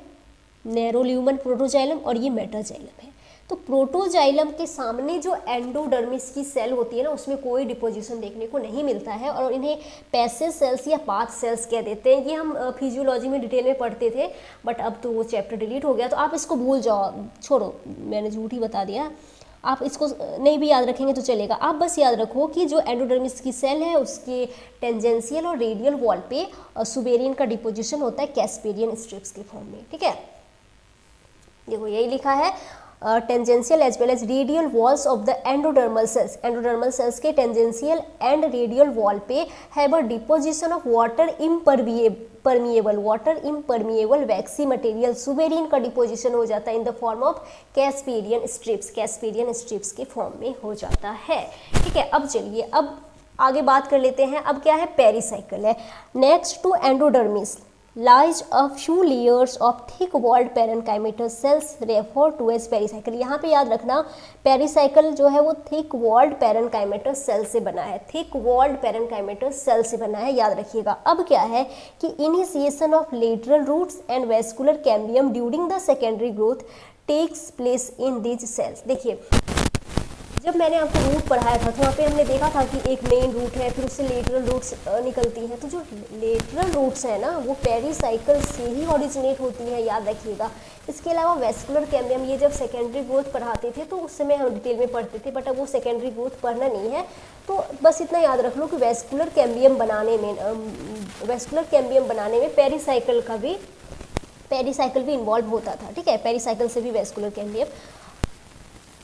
नैरो ल्यूमन प्रोटोजाइलम, और ये मेटाजाइलम है। तो प्रोटोजाइलम के सामने जो एंडोडर्मिस की सेल होती है ना, उसमें कोई डिपोजिशन देखने को नहीं मिलता है, और इन्हें पैसेज सेल्स या पाथ सेल्स कह देते हैं। ये हम फिजियोलॉजी में डिटेल में पढ़ते थे, बट अब तो वो चैप्टर डिलीट हो गया, तो आप इसको भूल जाओ, छोड़ो, मैंने झूठ ही बता दिया। आप इसको नहीं भी याद रखेंगे तो चलेगा, आप बस याद रखो कि जो एंडोडर्मिस की सेल है उसके टेंजेंशियल और रेडियल वॉल पे सुबेरियन का डिपोजिशन होता है कैस्पेरियन स्ट्रिप्स के फॉर्म में, ठीक है। देखो यही लिखा है, tangential as well as radial walls of the endodermal cells के टेंजेंशियल एंड रेडियल वॉल पे have a deposition of water impermeable waxy material. Suberin का डिपोजिशन हो जाता है in the form of casparian strips के फॉर्म में हो जाता है, ठीक है। अब चलिए अब आगे बात कर लेते हैं। अब क्या है, पेरिसाइकिल है। Next to endodermis lies a few layers of thick walled parenchymatous cells referred to as pericycle। यहाँ पे याद रखना पेरिसाइकिल जो है वो थिक वॉल्ड पैरेनकाइमेटस सेल से बना है, थिक वॉल्ड पैरेनकाइमेटस सेल से बना है, याद रखिएगा। अब क्या है कि initiation of lateral roots and vascular cambium during the secondary growth takes place in these cells. देखिए जब मैंने आपको रूट पढ़ाया था तो वहाँ पे हमने देखा था कि एक मेन रूट है, फिर उससे लेटरल रूट्स निकलती हैं। तो जो लेटरल रूट्स हैं ना वो पेरिसाइकिल से ही ऑरिजिनेट होती है, याद रखिएगा। इसके अलावा वेस्कुलर कैम्बियम, ये जब सेकेंडरी ग्रोथ पढ़ाते थे तो उस समय हम डिटेल में पढ़ते थे, बट अब वो सेकेंडरी ग्रोथ पढ़ना नहीं है, तो बस इतना याद रख लो कि वेस्कुलर कैम्बियम बनाने में पेरिसाइकिल भी इन्वॉल्व होता था, ठीक है। पेरिसाइकिल से भी वेस्कुलर कैम्बियम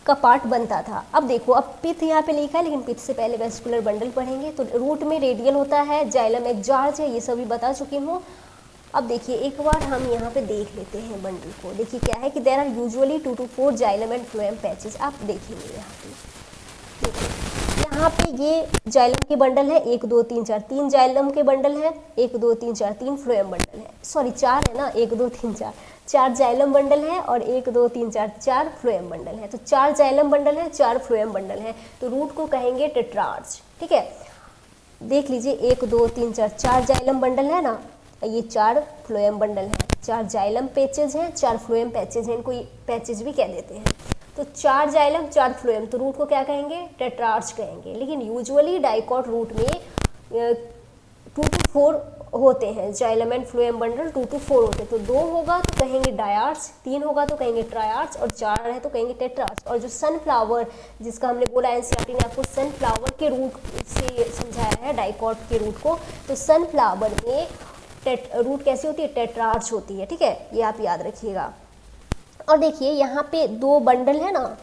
का पार्ट बनता था। अब देखो, अब पिथ यहाँ पे लिखा है, लेकिन पिथ से पहले वेस्कुलर बंडल पढ़ेंगे। तो रूट में रेडियल होता है, जाइलम एक जार्ज है, ये सभी बता चुकी हूँ। अब देखिए एक बार हम यहाँ पे देख लेते हैं बंडल को। देखिए क्या है कि there are usually 2 to 4 xylem and phloem patches. आप देखेंगे यहाँ पे, देखिए यहाँ पे ये जाइलम के बंडल है, 1 2 3 4, 3 जाइलम के बंडल है, 1 2 3 4, 3 फ्लोएम बंडल है, सॉरी 4 है ना, 1 2 3 4, 4 जाइलम बंडल है और 1 2 3 4 4 फ्लोएम बंडल है। तो 4 जाइलम बंडल है, 4 फ्लोएम बंडल है, तो रूट को कहेंगे टेट्रार्च, ठीक है। देख लीजिए 1 2 3 4, 4 जाइलम बंडल है ना, ये 4 फ्लोएम बंडल है, 4 जाइलम पैचेज हैं, 4 फ्लोएम पैचेज हैं, इनको पैचेज भी कह देते हैं। तो 4 जाइलम 4 फ्लोएम, तो रूट को क्या कहेंगे, टेट्रार्च कहेंगे। लेकिन यूजुअली डाइकॉट रूट में 2 to 4 होते हैं, xylem and phloem bundle 2 to 4 होते हैं। तो 2 होगा तो कहेंगे डायार्च, 3 होगा तो कहेंगे ट्रायार्च, और 4 है तो कहेंगे टेट्रार्च। और जो सनफ्लावर, जिसका हमने बोला एनसीईआरटी ने आपको सनफ्लावर के रूट से समझाया है डाइकॉट के रूट को, तो सनफ्लावर में रूट कैसी होती है, टेट्रार्च होती है, ठीक है, ये आप याद रखिएगा। और देखिए यहाँ पे 2 बंडल है ना,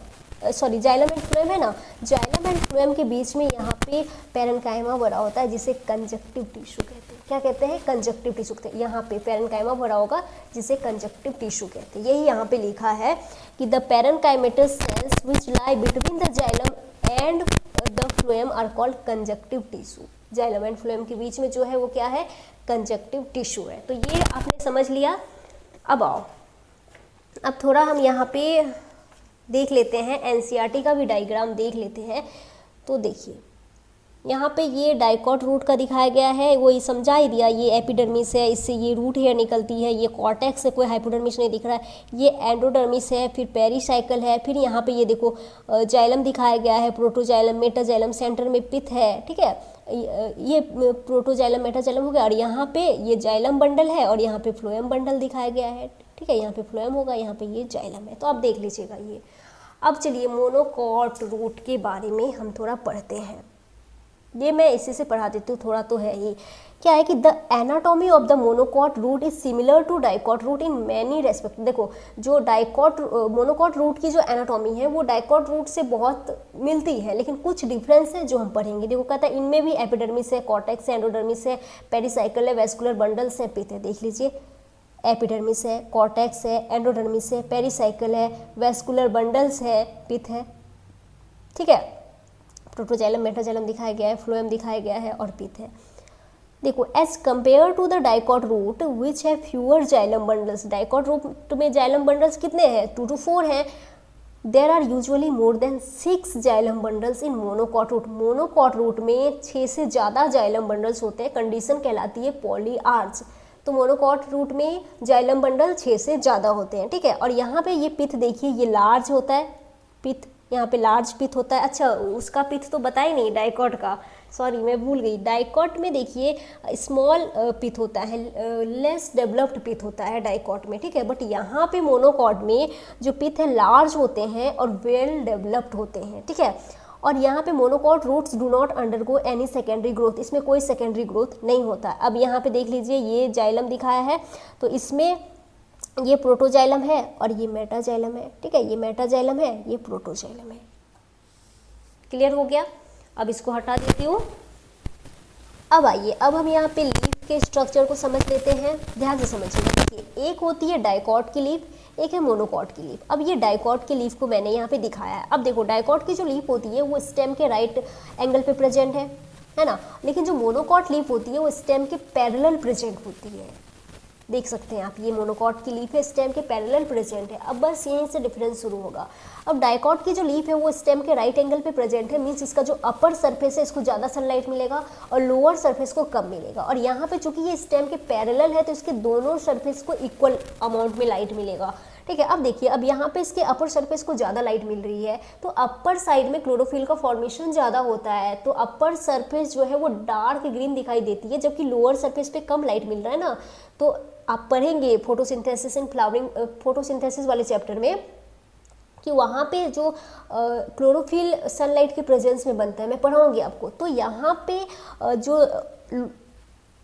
सॉरी जाइलम एंड फ्लोएम है ना, जाइलम एंड फ्लोएम के बीच में यहाँ पे पैरेन्काइमा भरा होता है, जिसे कंजक्टिव टिश्यू कहते हैं। क्या कहते हैं, कंजक्टिव टिश्यू कहते हैं। यहाँ पे पैरेन्काइमा भरा होगा जिसे कंजक्टिव टिश्यू कहते हैं। यही यहाँ पे लिखा है कि the parenchymatous cells which lie between the xylem and the phloem are called conjunctive tissue. Xylem and phloem के बीच में जो है वो क्या है, कंजक्टिव टिश्यू है। तो ये आपने समझ लिया। अब आओ, अब थोड़ा हम यहाँ पे देख लेते हैं, एनसीईआरटी का भी डायग्राम देख लेते हैं। तो देखिए यहाँ पे ये डाइकॉट रूट का दिखाया गया है, वो ये समझा ही दिया, ये एपिडर्मिस है, इससे ये रूट हेयर निकलती है, ये कॉर्टेक्स है, कोई हाइपोडर्मिस नहीं दिख रहा है, ये एंडोडर्मिस है, फिर पेरिसाइकिल है, फिर यहाँ पे ये देखो जाइलम दिखाया गया है, प्रोटोजाइलम, मेटाजाइलम, सेंटर में पिथ है, ठीक है, ये प्रोटोजाइलम मेटाजाइलम हो गया, और यहाँ पे ये जाइलम बंडल है और यहाँ पे फ्लोएम बंडल दिखाया गया है, ठीक है, यहाँ पे फ्लोएम होगा, यहाँ पे ये जाइलम है। तो आप देख लीजिएगा ये। अब चलिए मोनोकॉट रूट के बारे में हम थोड़ा पढ़ते हैं। ये मैं इसी से पढ़ा देती हूँ, थोड़ा तो है ही। क्या है कि the anatomy of the monocot root is similar to dicot root in many respect. देखो जो मोनोकॉट रूट की जो एनाटॉमी है वो डाइकॉट रूट से बहुत मिलती है, लेकिन कुछ डिफरेंस है जो हम पढ़ेंगे। देखो कहता है इनमें भी एपिडर्मिस है, कॉर्टेक्स है, एंडोडर्मिस है, पेरिसाइकिल है, वेस्कुलर बंडल्स है, पिथ है। देख लीजिए एपिडर्मिस है, कॉर्टेक्स है, एंडोडर्मिस है, पेरिसाइकिल है, वेस्कुलर बंडल्स है, पिथ है, ठीक है, प्रोटोजाइलम मेटाजाइलम दिखाया गया है, फ्लोएम दिखाया गया है और पिथ है। देखो as compare to the dicot root which है fewer xylem bundles. Dicot root में जाइलम बंडल्स कितने हैं, 2 to 4 हैं। There are usually more than 6 xylem bundles in monocot root. Monocot root में 6 से ज़्यादा जाइलम बंडल्स होते हैं, कंडीशन कहलाती है पॉलीआर्च। तो मोनोकॉट रूट में जाइलम बंडल 6 से ज़्यादा होते हैं, ठीक है। और यहाँ पे ये पिथ देखिए, ये लार्ज होता है पिथ, यहाँ पे लार्ज पिथ होता है। अच्छा उसका पिथ तो बता ही नहीं डाइकॉट का, सॉरी मैं भूल गई, डाइकॉट में देखिए स्मॉल पिथ होता है, लेस डेवलप्ड पिथ होता है डाइकॉट में, ठीक है। बट यहाँ पे मोनोकॉट में जो पिथ है लार्ज होते हैं और वेल डेवलप्ड होते हैं, ठीक है। और यहाँ पे monocot roots do not undergo any secondary growth, इसमें कोई सेकेंडरी ग्रोथ नहीं होता। अब यहाँ पे देख लीजिए ये जाइलम दिखाया है, तो इसमें ये प्रोटोजाइलम है और ये मेटाजाइलम है, ठीक है। ये मेटाजाइलम है, ये प्रोटोजाइलम है। क्लियर हो गया? अब इसको हटा देती हूँ। अब आइए, अब हम यहाँ पे लीफ के स्ट्रक्चर को समझ लेते हैं। ध्यान से समझिएगा। देखिए, एक होती है डाइकॉट की लीफ, एक है मोनोकॉट की लीफ। अब ये डाइकॉट की लीफ को मैंने यहाँ पे दिखाया है। अब देखो, डाइकॉट की जो लीफ होती है वो स्टेम के राइट एंगल पे प्रेजेंट है ना। लेकिन जो मोनोकॉट लीफ होती है वो स्टेम के पैरेलल प्रेजेंट होती है। देख सकते हैं आप, ये मोनोकॉट की लीफ है, स्टेम के पैरेलल प्रेजेंट है। अब बस यहीं से डिफरेंस शुरू होगा। अब डाइकॉट की जो लीफ है वो स्टेम के राइट एंगल पे प्रेजेंट है, मीन्स इसका जो अपर सरफेस है इसको ज़्यादा सनलाइट मिलेगा और लोअर सरफेस को कम मिलेगा। और यहाँ पे चूंकि ये स्टेम के पैरेलल है तो इसके दोनों सरफेस को इक्वल अमाउंट में लाइट मिलेगा, ठीक है। अब देखिए, अब यहाँ पे इसके अपर सरफेस को ज़्यादा लाइट मिल रही है तो अपर साइड में क्लोरोफिल का फॉर्मेशन ज़्यादा होता है, तो अपर सरफेस जो है वो डार्क ग्रीन दिखाई देती है, जबकि लोअर सरफेस पे कम लाइट मिल रहा है ना। तो आप पढ़ेंगे फोटोसिंथेसिस एंड फ्लावरिंग, फोटोसिंथेसिस वाले चैप्टर में, कि वहाँ पे जो क्लोरोफिल सनलाइट के प्रेजेंस में बनता है, मैं पढ़ाऊँगी आपको। तो यहाँ पे जो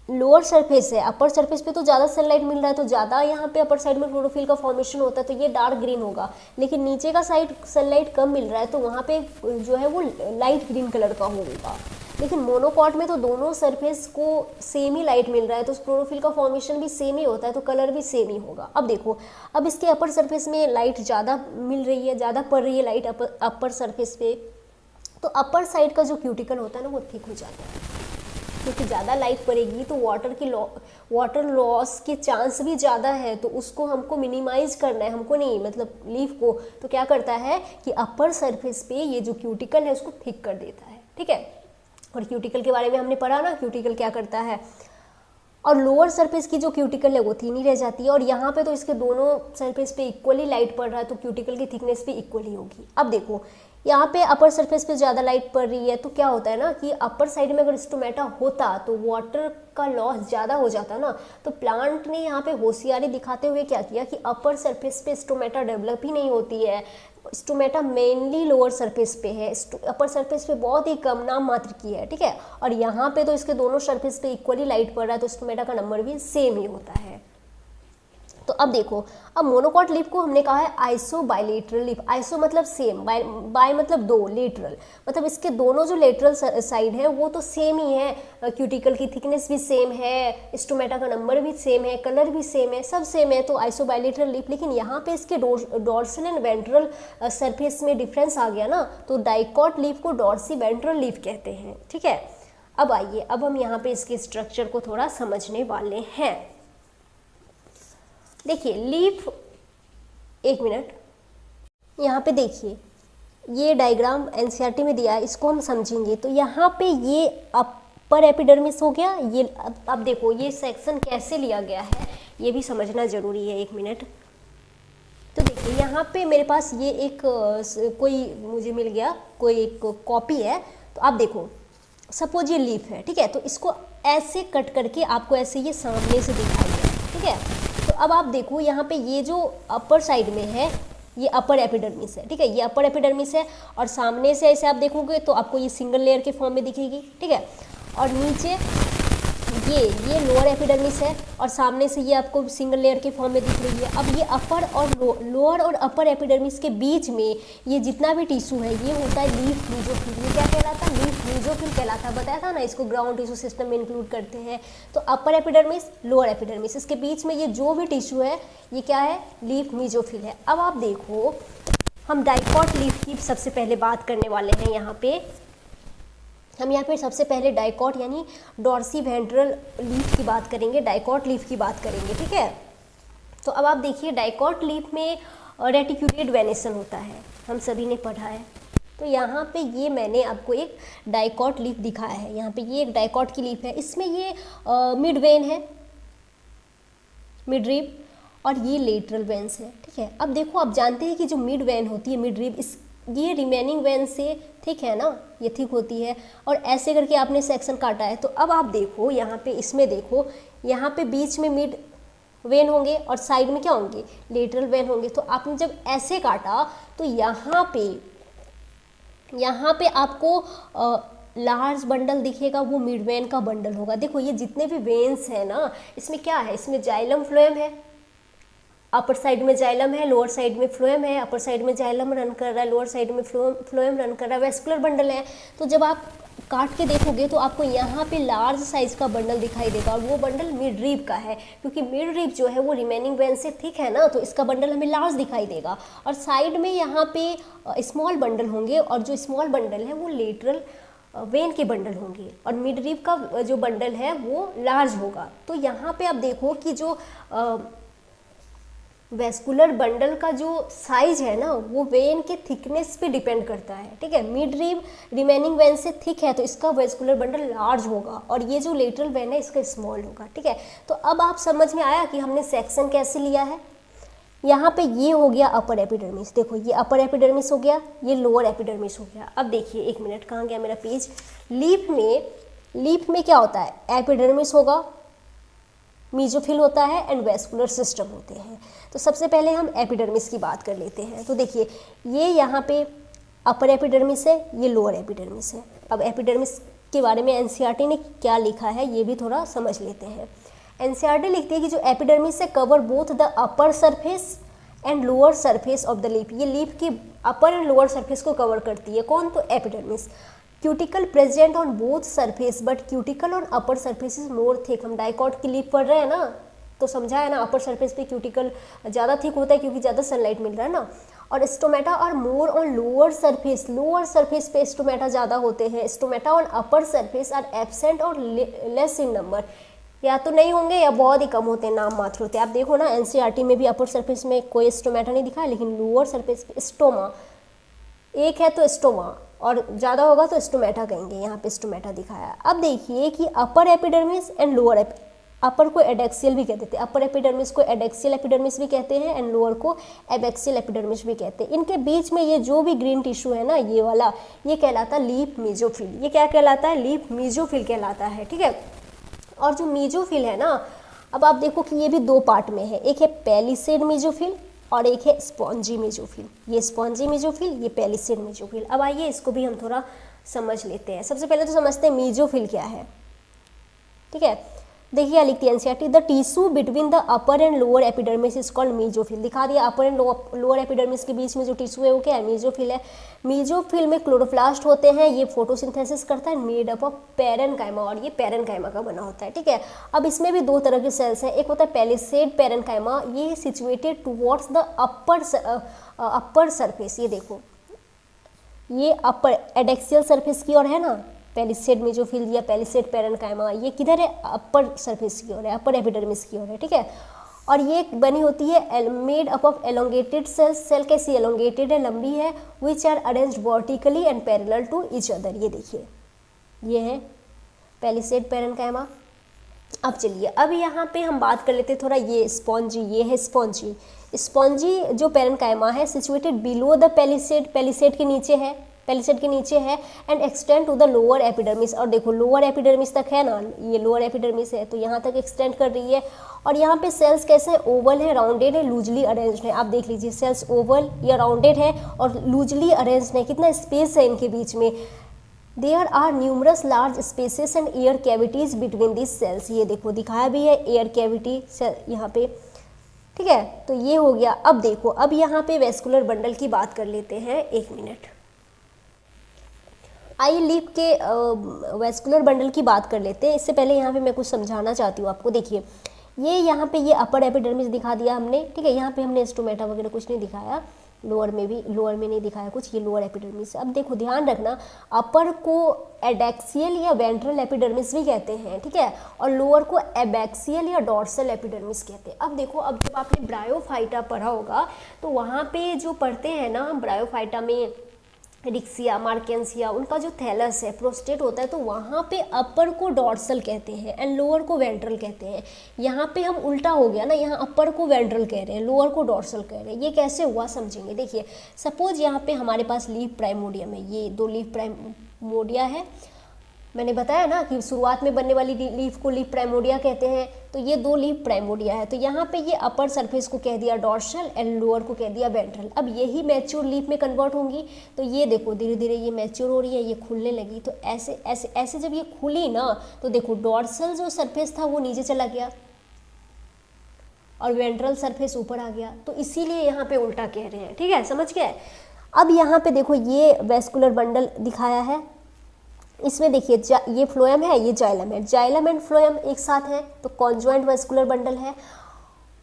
लोअर सरफेस है, अपर सरफेस पे तो ज़्यादा सनलाइट मिल रहा है तो ज़्यादा यहाँ पे अपर साइड में क्लोरोफिल का फॉर्मेशन होता है, तो ये डार्क ग्रीन होगा। लेकिन नीचे का साइड सनलाइट कम मिल रहा है तो वहाँ पे जो है वो लाइट ग्रीन कलर का होगा। लेकिन मोनोकॉट में तो दोनों सरफेस को सेम ही लाइट मिल रहा है तो क्लोरोफिल का फॉर्मेशन भी सेम ही होता है, तो कलर भी सेम ही होगा। अब देखो, अब इसके अपर सरफेस में लाइट ज़्यादा मिल रही है, ज़्यादा पड़ रही है लाइट अपर सरफेस पे, तो अपर साइड का जो क्यूटिकल होता है ना वो थिक हो जाता है, क्योंकि ज़्यादा लाइट पड़ेगी तो वाटर लॉस के चांस भी ज़्यादा है, तो उसको हमको मिनिमाइज करना है, हमको नहीं, मतलब लीफ को। तो क्या करता है कि अपर सरफेस पे ये जो क्यूटिकल है उसको थिक कर देता है, ठीक है। और क्यूटिकल के बारे में हमने पढ़ा ना, क्यूटिकल क्या करता है। और लोअर सरफेस की जो क्यूटिकल है वो थीन ही रह जाती है, और यहाँ पे तो इसके दोनों सरफेस पे इक्वली लाइट पड़ रहा है तो क्यूटिकल की थिकनेस भी इक्वली होगी। अब देखो, यहाँ पे अपर सरफेस पे ज़्यादा लाइट पड़ रही है तो क्या होता है ना कि अपर साइड में अगर स्टोमेटा होता तो वाटर का लॉस ज़्यादा हो जाता ना। तो प्लांट ने यहाँ पे होशियारी दिखाते हुए क्या किया कि अपर सरफेस पे स्टोमेटा डेवलप ही नहीं होती है, स्टोमेटा मेनली लोअर सरफेस पे है, अपर सरफेस पे बहुत ही कम, नाम मात्र की है, ठीक है। और यहाँ पे तो इसके दोनों सरफेस पे इक्वली लाइट पड़ रहा है तो स्टोमेटा का नंबर भी सेम ही होता है। तो अब देखो, अब मोनोकॉट लीफ को हमने कहा है आइसो बायलेटरल लीफ। आइसो मतलब सेम, बाय मतलब दो, लेटरल मतलब इसके दोनों जो लेटरल साइड है वो तो सेम ही है, क्यूटिकल की थिकनेस भी सेम है, स्टोमेटा का नंबर भी सेम है, कलर भी सेम है, सब सेम है, तो आइसो बायलेटरल लीफ। लेकिन यहाँ पे इसके डॉर्सल एंड वेंट्रल सरफेस में डिफरेंस आ गया ना, तो डाइकॉट लीफ को डॉर्सी वेंट्रल लीफ कहते हैं, ठीक है। अब आइए, अब हम यहाँ पे इसके स्ट्रक्चर को थोड़ा समझने वाले हैं। देखिए लीफ, एक मिनट, यहाँ पे देखिए ये डायग्राम एनसीईआरटी में दिया है, इसको हम समझेंगे। तो यहाँ पे ये अपर एपिडर्मिस हो गया, ये अब देखो ये सेक्शन कैसे लिया गया है ये भी समझना जरूरी है, एक मिनट। तो देखिए यहाँ पे मेरे पास ये एक कोई मुझे मिल गया, कोई एक कॉपी है। तो आप देखो, सपोज ये लीफ है, ठीक है, तो इसको ऐसे कट करके आपको ऐसे ये सामने से दिखाई है, ठीक है। तो अब आप देखो यहाँ पे ये जो अपर साइड में है ये अपर एपिडर्मिस है, ठीक है, ये अपर एपिडर्मिस है, और सामने से ऐसे आप देखोगे तो आपको ये सिंगल लेयर के फॉर्म में दिखेगी, ठीक है। और नीचे ये लोअर एपिडर्मिस है और सामने से ये आपको सिंगल लेयर के फॉर्म में दिख रही है। अब ये अपर और लोअर और अपर एपिडर्मिस के बीच में ये जितना भी टिश्यू है ये होता है लीफ मीजोफिल। ये क्या कहलाता है? लीफ मीजोफिल कहलाता है। बताया था ना, इसको ग्राउंड टिश्यू सिस्टम में इंक्लूड करते हैं। तो अपर एपिडर्मिस, लोअर एपिडर्मिस, इसके बीच में ये जो भी टिश्यू है ये क्या है? लीफ मीजोफिल है। अब आप देखो, हम डाइकॉट लीफ की सबसे पहले बात करने वाले हैं। यहाँ पे सबसे पहले डाइकॉट यानी डॉर्सी वेंट्रल लीफ की बात करेंगे, डाइकॉट लीफ की बात करेंगे, ठीक है। तो अब आप देखिए, डाइकॉट लीफ में रेटिक्यूलेट वेनेसन होता है, हम सभी ने पढ़ा है। तो यहाँ पे ये मैंने आपको एक डाइकॉट लीफ दिखाया है। यहाँ पे ये एक डाइकॉट की लीफ है, इसमें ये मिड वेन है, मिड रिब, और ये लेटरल वेन्स है, ठीक है। अब देखो, आप जानते हैं कि जो मिड वेन होती है, मिड रिब, ये रिमेनिंग वेन से थिक है ना, ये थिक होती है, और ऐसे करके आपने सेक्शन काटा है। तो अब आप देखो यहाँ पे, इसमें देखो यहाँ पे बीच में मिड वेन होंगे और साइड में क्या होंगे, लेटरल वेन होंगे। तो आपने जब ऐसे काटा तो यहाँ पे आपको लार्ज बंडल दिखेगा, वो मिड वेन का बंडल होगा। देखो ये जितने भी वेन्स हैं ना, इसमें क्या है, इसमें जाइलम फ्लोएम है, अपर साइड में जाइलम है, लोअर साइड में फ्लोएम है, अपर साइड में जाइलम रन कर रहा है, लोअर साइड में फ्लोएम रन कर रहा है, वेस्कुलर बंडल है। तो जब आप काट के देखोगे तो आपको यहाँ पे लार्ज साइज का बंडल दिखाई देगा, और वो बंडल मिड रीब का है, क्योंकि मिड रीब जो है वो रिमेनिंग वेन से थिक है ना, तो इसका बंडल हमें लार्ज दिखाई देगा। और साइड में यहाँ पे स्मॉल बंडल होंगे, और जो स्मॉल बंडल है वो लेटरल वेन के बंडल होंगे, और मिड रीब का जो बंडल है वो लार्ज होगा। तो यहाँ पे आप देखो कि जो वेस्कुलर बंडल का जो साइज है ना, वो वेन के थिकनेस पे डिपेंड करता है, ठीक है। मिड रीब रिमेनिंग वेन से थिक है तो इसका वेस्कुलर बंडल लार्ज होगा, और ये जो लेटरल वेन है इसका स्मॉल होगा, ठीक है। तो अब आप समझ में आया कि हमने सेक्शन कैसे लिया है। यहाँ पे ये हो गया अपर एपिडर्मिस, देखो ये अपर एपिडर्मिस हो गया, ये लोअर एपिडर्मिस हो गया। अब देखिए, एक मिनट, कहाँ गया मेरा पेज। लीफ में क्या होता है, एपिडर्मिस होगा, मीजोफिल होता है, एंड वेस्कुलर सिस्टम होते हैं। तो सबसे पहले हम एपिडर्मिस की बात कर लेते हैं। तो देखिए ये यहाँ पे अपर एपिडर्मिस है, ये लोअर एपिडर्मिस है। अब एपिडर्मिस के बारे में एनसीईआरटी ने क्या लिखा है ये भी थोड़ा समझ लेते हैं। एनसीईआरटी लिखती है कि जो एपिडर्मिस से cover both the upper surface and lower surface of the leaf, ये लीफ की अपर एंड लोअर सरफेस को कवर करती है। कौन, तो epidermis. Cuticle present on both surface, but cuticle on upper surface is more thick. हम dicot की leaf पढ़ रहे हैं ना, तो समझा है ना, अपर सरफेस पे क्यूटिकल ज़्यादा थिक होता है क्योंकि ज़्यादा सनलाइट मिल रहा है ना। और stomata are more on lower surface पे स्टोमेटा ज़्यादा होते हैं। Stomata on upper surface are absent और लेस इन नंबर, या तो नहीं होंगे या बहुत ही कम होते हैं, नाम मात्र होते हैं। आप देखो ना एनसीईआरटी में भी अपर सरफेस में कोई स्टोमेटा नहीं दिखा है, लेकिन लोअर सरफेस पे स्टोमा एक है तो स्टोमा, और ज़्यादा होगा तो स्टोमेटा कहेंगे, यहाँ पे स्टोमेटा दिखाया। अब देखिए कि upper epidermis and lower upper को एडेक्सियल भी कहते थे, अपर एपिडर्मिस को एडेक्सियल एपिडर्मिस भी कहते हैं, एंड लोअर को एबैक्सियल एपिडर्मिस भी कहते हैं। इनके बीच में ये जो भी ग्रीन टिश्यू है ना, ये वाला, ये कहलाता है लीफ मीजोफिल। ये क्या कहलाता है, लीफ मीजोफिल कहलाता है, ठीक है। और जो मीजोफिल है ना, अब आप देखो कि ये भी दो पार्ट में है, एक है पैलिसेड मीजोफिल और एक है स्पॉन्जी मीजोफिल। ये स्पॉन्जी मीजोफिल, ये पैलिसेड मीजोफिल। अब आइए इसको भी हम थोड़ा समझ लेते हैं। सबसे पहले तो समझते हैं मीजोफिल क्या है, ठीक है। देखिए क्या लिखती है NCERT, the tissue between the upper and lower epidermis is called mesophyll. दिखा दिया, अपर एंड लोअर एपिडर्मिस के बीच में जो टिश्यू है वो क्या है, मीजोफिल है। मीजोफिल में क्लोरोप्लास्ट होते हैं, ये फोटोसिंथेसिस करता है, मेड अप ऑफ पैरेनकाइमा, और ये पैरेनकाइमा का बना होता है, ठीक है। अब इसमें भी दो तरह के सेल्स हैं, एक होता है पैलिसेड पैरेनकाइमा, ये situated towards the upper surface. ये देखो, ये अपर एडेक्सियल सरफेस की ओर है ना, पैलिसेड मीजोफिल या पैलिसेड पैरेनकाइमा, ये किधर है, अपर सरफेस की ओर है, अपर एपिडर्मिस की ओर है, ठीक है। और ये बनी होती है made up of elongated cells. Cell कैसी एलोंगेटेड है, लंबी है, which are arranged vertically and parallel to each other. ये देखिए, ये है पैलिसेड पैरेनकाइमा। अब चलिए, अब यहाँ पे हम बात कर लेते हैं थोड़ा, ये स्पॉन्जी, ये है स्पॉन्जी। स्पॉन्जी जो पैरेनकाइमा है situated below the palisade, palisade के नीचे है, पैलिसेड के नीचे है, and extend to the lower epidermis. और देखो लोअर एपिडर्मिस तक है ना, ये लोअर एपिडर्मिस है, तो यहाँ तक एक्सटेंड कर रही है। और यहाँ पे सेल्स कैसे हैं, ओवल है, राउंडेड है, लूजली अरेंज्ड है। आप देख लीजिए, सेल्स ओवल या राउंडेड है और लूजली अरेंज्ड है। कितना स्पेस है इनके बीच में, there are numerous large spaces and air cavities between this cells. ये देखो दिखाया भी है, एयर कैविटी यहाँ पे, ठीक है। तो ये हो गया। अब देखो, अब यहाँ पे वेस्कुलर बंडल की बात कर लेते हैं, एक मिनट। आइए लीफ के वेस्कुलर बंडल की बात कर लेते हैं। इससे पहले यहाँ पे मैं कुछ समझाना चाहती हूँ आपको। देखिए, ये यहाँ पे ये अपर एपिडर्मिस दिखा दिया हमने, ठीक है। यहाँ पे हमने स्टोमेटा वगैरह कुछ नहीं दिखाया, लोअर में नहीं दिखाया कुछ, ये लोअर एपिडर्मिस। अब देखो ध्यान रखना, अपर को एडेक्सियल या वेंट्रल एपिडर्मिस भी कहते हैं, ठीक है, और लोअर को एबैक्सियल या डॉर्सल एपिडर्मिस कहते हैं। अब देखो, अब जब आपने ब्रायोफाइटा पढ़ा होगा तो वहाँ पे जो पढ़ते हैं ना हम ब्रायोफाइटा में रिक्सिया, मार्केंसिया, उनका जो थैलस है, प्रोस्टेट होता है, तो वहाँ पे अपर को डॉर्सल कहते हैं एंड लोअर को वेंट्रल कहते हैं। यहाँ पे हम उल्टा हो गया ना, यहाँ अपर को वेंट्रल कह रहे हैं, लोअर को डॉर्सल कह रहे हैं। ये कैसे हुआ समझेंगे। देखिए सपोज यहाँ पे हमारे पास लीफ प्राइमोडियम है, ये 2 लीफ प्राइमोडिया है। मैंने बताया ना कि शुरुआत में बनने वाली लीफ को लीफ प्राइमोडिया कहते हैं। तो ये 2 लीफ प्राइमोडिया है। तो यहाँ पे ये अपर सरफेस को कह दिया डॉर्सल एंड लोअर को कह दिया वेंट्रल। अब यही मैच्योर लीफ में कन्वर्ट होंगी। तो ये देखो धीरे धीरे ये मैच्योर हो रही है, ये खुलने लगी। तो ऐसे ऐसे ऐसे जब ये खुली ना, तो देखो डॉर्सल जो सरफेस था वो नीचे चला गया और वेंट्रल सरफेस ऊपर आ गया। तो इसीलिए यहाँ पे उल्टा कह रहे हैं। ठीक है, समझ गए। अब यहाँ पे देखो ये वेस्कुलर बंडल दिखाया है। इसमें देखिए ये फ्लोएम है, ये जाइलम है। जाइलम एंड फ्लोएम एक साथ है तो कॉन्जॉइंट वेस्कुलर बंडल है।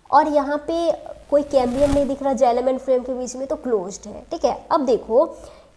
और यहाँ पे कोई कैम्बियम नहीं दिख रहा जाइलम एंड फ्लोएम के बीच में, तो क्लोज्ड है। ठीक है, अब देखो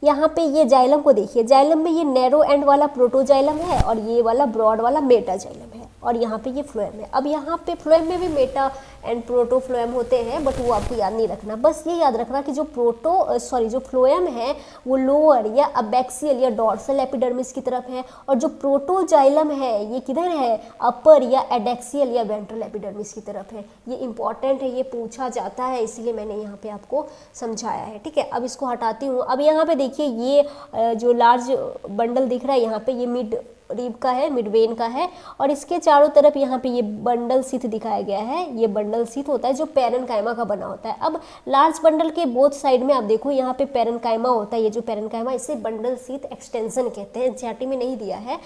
यहाँ पे ये जाइलम को देखिए, जाइलम में ये नैरो एंड वाला प्रोटोजाइलम है और ये वाला ब्रॉड वाला मेटाजाइलम है। और यहाँ पे ये फ्लोएम है। अब यहाँ पे फ्लोएम में भी मेटा एंड प्रोटो फ्लोएम होते हैं, बट वो आपको याद नहीं रखना। बस ये याद रखना कि जो जो फ्लोएम है वो लोअर या अबैक्सियल या डॉर्सल एपिडर्मिस की तरफ है, और जो प्रोटोजाइलम है ये किधर है, अपर या एडेक्सियल या वेंट्रल एपिडर्मिस की तरफ है। ये इंपॉर्टेंट है, ये पूछा जाता है, इसलिए मैंने यहाँ पे आपको समझाया है। ठीक है, अब इसको हटाती हूँ। अब यहाँ पे देखिए ये जो लार्ज बंडल दिख रहा है यहाँ पे, ये मिड रिब का है, मिड वेन का है। और इसके चारों तरफ यहाँ पे ये बंडल सीथ दिखाया गया है। ये बंडल सीथ होता है जो पैरेनकाइमा का बना होता है। अब लार्ज बंडल के बोथ साइड में आप देखो यहाँ पे पैरेनकाइमा होता है। ये जो पैरेनकाइमा, इसे बंडल सीथ एक्सटेंशन कहते हैं। एनसीईआरटी में नहीं दिया है।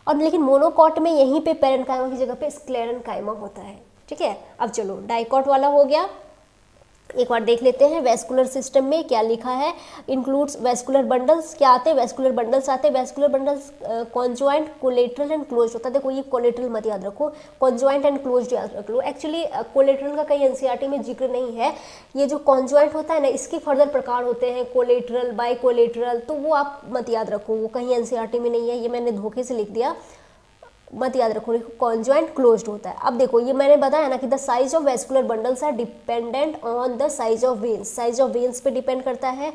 और लेकिन मोनोकॉट में यहीं पे पैरेनकाइमा की जगह पे स्क्लेरेनकाइमा होता है। ठीक है, अब चलो डाइकॉट वाला हो गया। एक बार देख लेते हैं वेस्कुलर सिस्टम में क्या लिखा है। Includes vascular bundles. क्या आते हैं, वेस्कुलर बंडल्स आते हैं। Vascular bundles conjoint, collateral and closed होता है। देखो ये कोलेटरल मत याद रखो, कॉन्जॉइंट एंड क्लोज्ड याद रख लो। एक्चुअली कोलेटरल का कहीं एनसीईआरटी में जिक्र नहीं है। ये जो कॉन्जॉइंट होता है ना, इसके फर्दर प्रकार होते हैं, कोलेटरल, बाई कोलेटरल, तो वो आप मत याद रखो, वो कहीं एनसीईआरटी में नहीं है। ये मैंने धोखे से लिख दिया, मत याद रखो। कॉन्जॉइंट क्लोज्ड होता है। अब देखो ये मैंने बताया ना कि the size of vascular bundles are dependent on the size of veins. Size of veins पे डिपेंड करता है।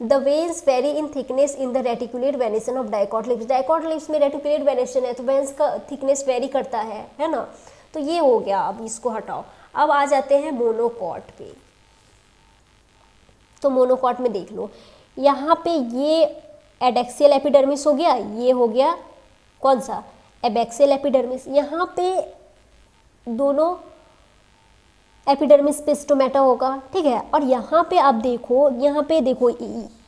The veins vary in thickness in the reticulate venation of dicot leaves. Dicot leaves में रेटिकुलेट वेनेशन है तो veins का thickness very करता है ना। तो ये हो गया, अब इसको हटाओ। अब आ जाते हैं मोनोकॉट पे। तो मोनोकॉट में देख लो, यहाँ पे ये एडेक्सियल एपिडर्मिस हो गया, ये हो गया कौन सा, एबैक्सियल एपिडर्मिस। यहाँ पे दोनों एपिडर्मिस पे स्टोमेटा होगा। ठीक है, और यहाँ पे आप देखो,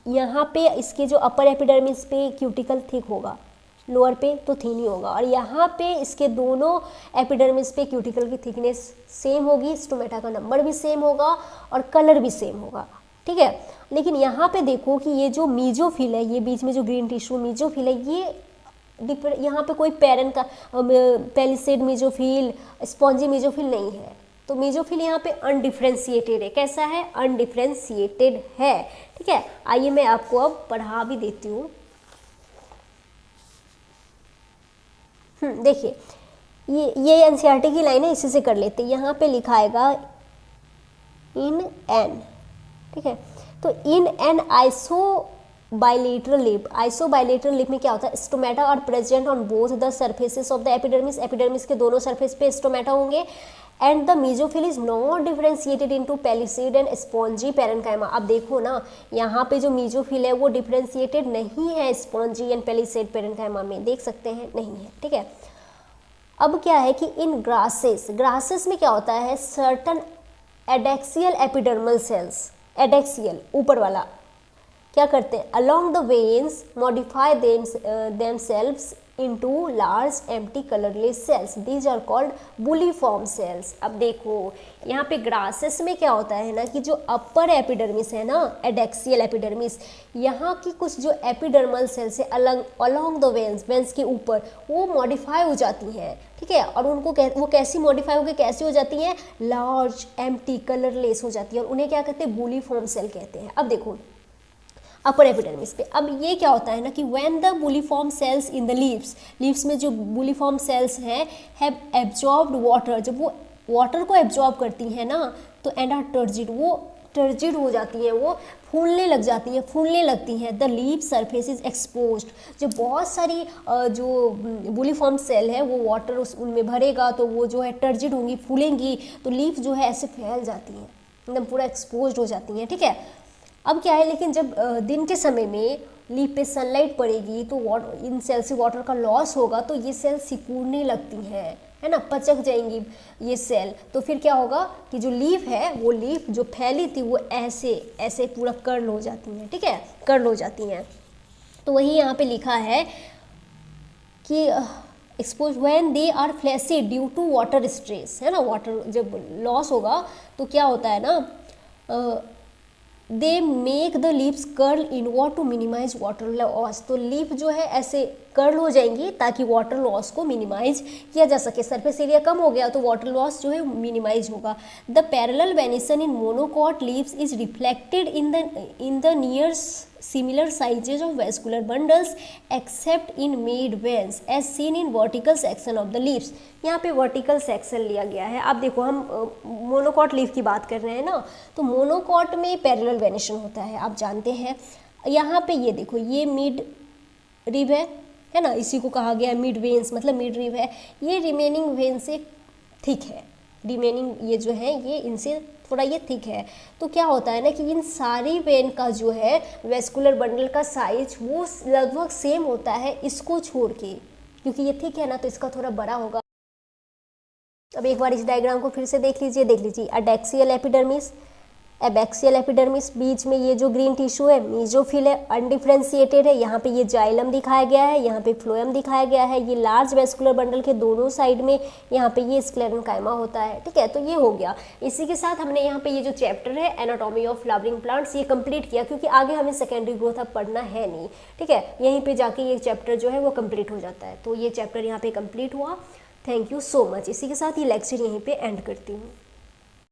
यहाँ पे इसके जो अपर एपिडर्मिस पे क्यूटिकल थिक होगा, लोअर पे तो थिन ही होगा। और यहाँ पे इसके दोनों एपिडर्मिस पे क्यूटिकल की थिकनेस सेम होगी, स्टोमेटा का नंबर भी सेम होगा और कलर भी सेम होगा। ठीक है, लेकिन यहाँ पे देखो कि ये जो मीजोफिल है, ये बीच में जो ग्रीन टिश्यू मीजोफिल है, ये यहाँ पे कोई पैलिसेड मीजोफिल, स्पॉन्जी मीजोफिल नहीं है। तो मीजोफिल यहाँ पे अनडिफ्रेंशिएटेड है। कैसा है, अनडिफ्रेंशिएटेड है। ठीक है, आइए मैं आपको अब पढ़ा भी देती हूँ। देखिए ये एनसीईआरटी की लाइन है, इसी से कर लेते हैं। यहाँ पे लिखाएगा इन एन, ठीक है, तो इन एन आइसोबाइलेटरल लिप। आइसोबाइलेटरल लिप में क्या होता है, स्टोमेटा और present on both the surfaces of the epidermis. Epidermis के दोनों सरफेस पे स्टोमेटा होंगे। And the mesophyll is not differentiated into palisade and spongy parenchyma. अब देखो ना, यहाँ पे जो मीजोफिल है वो डिफरेंशिएटेड नहीं है स्पॉन्जी एंड पैलिसेड पैरेनकाइमा में, देख सकते हैं, नहीं है। ठीक है, अब क्या है कि इन ग्रासेस में क्या होता है, certain adaxial epidermal cells, adaxial ऊपर वाला क्या करते हैं, along the veins modify themselves into large empty colourless cells. These are called bulliform cells. अब देखो यहाँ पे ग्रासेस में क्या होता है ना कि जो अपर एपिडर्मिस है ना, एडेक्सियल एपिडर्मिस, यहाँ की कुछ जो एपिडर्मल सेल्स है अलोंग द वेन्स के ऊपर, वो मॉडिफाई हो जाती हैं। ठीक है, और उनको वो कैसी मॉडिफाई होकर कैसी हो जाती हैं, लार्ज एम्प्टी कलरलेस हो जाती है, और उन्हें क्या कहते हैं, बुलीफॉर्म सेल कहते हैं। अब देखो अपर एपिडर्मिस पे, अब ये क्या होता है ना कि when the bulliform cells in the leaves में जो बुलीफॉर्म सेल्स हैं हैव एब्जॉर्ब्ड वाटर, जब वो वाटर को एब्जॉर्ब करती हैं ना, तो एंड आर टर्जिड, वो टर्जिड हो जाती हैं, वो फूलने लग जाती हैं, फूलने लगती हैं। The leaf surface is exposed, जो बहुत सारी जो बुलीफॉर्म सेल है वो वाटर उनमें भरेगा तो वो जो है टर्जिड होंगी, फूलेंगी, तो लीफ जो है ऐसे फैल जाती हैं, एकदम पूरा एक्सपोज्ड हो जाती हैं, ठीक है। अब क्या है, लेकिन जब दिन के समय में लीफ पे सनलाइट पड़ेगी तो इन सेल से वाटर का लॉस होगा, तो ये सेल सिकुड़ने लगती हैं, है ना, पचक जाएंगी ये सेल। तो फिर क्या होगा कि जो लीफ है, वो लीफ जो फैली थी वो ऐसे ऐसे पूरा कर्ल हो जाती हैं, ठीक है, कर्ल हो जाती हैं। तो वही यहाँ पे लिखा है कि expose when they are flaccid due to water stress, है ना, वाटर जब लॉस होगा तो क्या होता है ना, they make the leaves curl inward to minimize water loss, तो लीफ जो है ऐसे कर्ल हो जाएंगी ताकि वाटर लॉस को मिनिमाइज किया जा सके। सरफेस एरिया कम हो गया तो वाटर लॉस जो है मिनिमाइज होगा। The parallel venison in monocot leaves is reflected in the near similar sizes of vascular bundles except in mid veins as seen in vertical section of the leaves। यहाँ पे vertical section लिया गया है। अब देखो हम monocot leaf की बात कर रहे हैं ना, तो मोनोकॉट में पैरेलल वेनिशन होता है, आप जानते हैं। यहाँ पे ये देखो, ये मिड रिब है ना, इसी को कहा गया है मिड वेन्स, मतलब मिड रिब है, ये रिमेनिंग वेन से थिक है, रिमेनिंग ये जो है ये इनसे थोड़ा ये थिक है। तो क्या होता है ना कि इन सारी वेन का जो है वेस्कुलर बंडल का साइज वो लगभग सेम होता है इसको छोड़ के, क्योंकि ये थिक है ना तो इसका थोड़ा बड़ा होगा। अब एक बार इस डायग्राम को फिर से देख लीजिए, अडेक्सियल एपिडर्मिस, एबैक्सियल एपिडर्मिस, बीच में ये जो ग्रीन टिश्यू है मीजोफिल है, अनडिफ्रेंशिएटेड है, यहाँ पे ये जाइलम दिखाया गया है, यहाँ पे फ्लोएम दिखाया गया है, ये लार्ज वेस्कुलर बंडल के दोनों साइड में यहाँ पे ये स्क्लेरेन्काइमा होता है, ठीक है। तो ये हो गया। इसी के साथ हमने यहाँ पे ये जो चैप्टर है एनाटॉमी ऑफ फ्लावरिंग प्लांट्स ये कंप्लीट किया, क्योंकि आगे हमें सेकेंडरी ग्रोथ अब पढ़ना है नहीं, ठीक है, यहीं पर जाके ये चैप्टर जो है वो कम्प्लीट हो जाता है। तो ये चैप्टर यहाँ पे कम्प्लीट हुआ। Thank you so much. इसी के साथ ये लेक्चर यहीं पे एंड करती हूँ।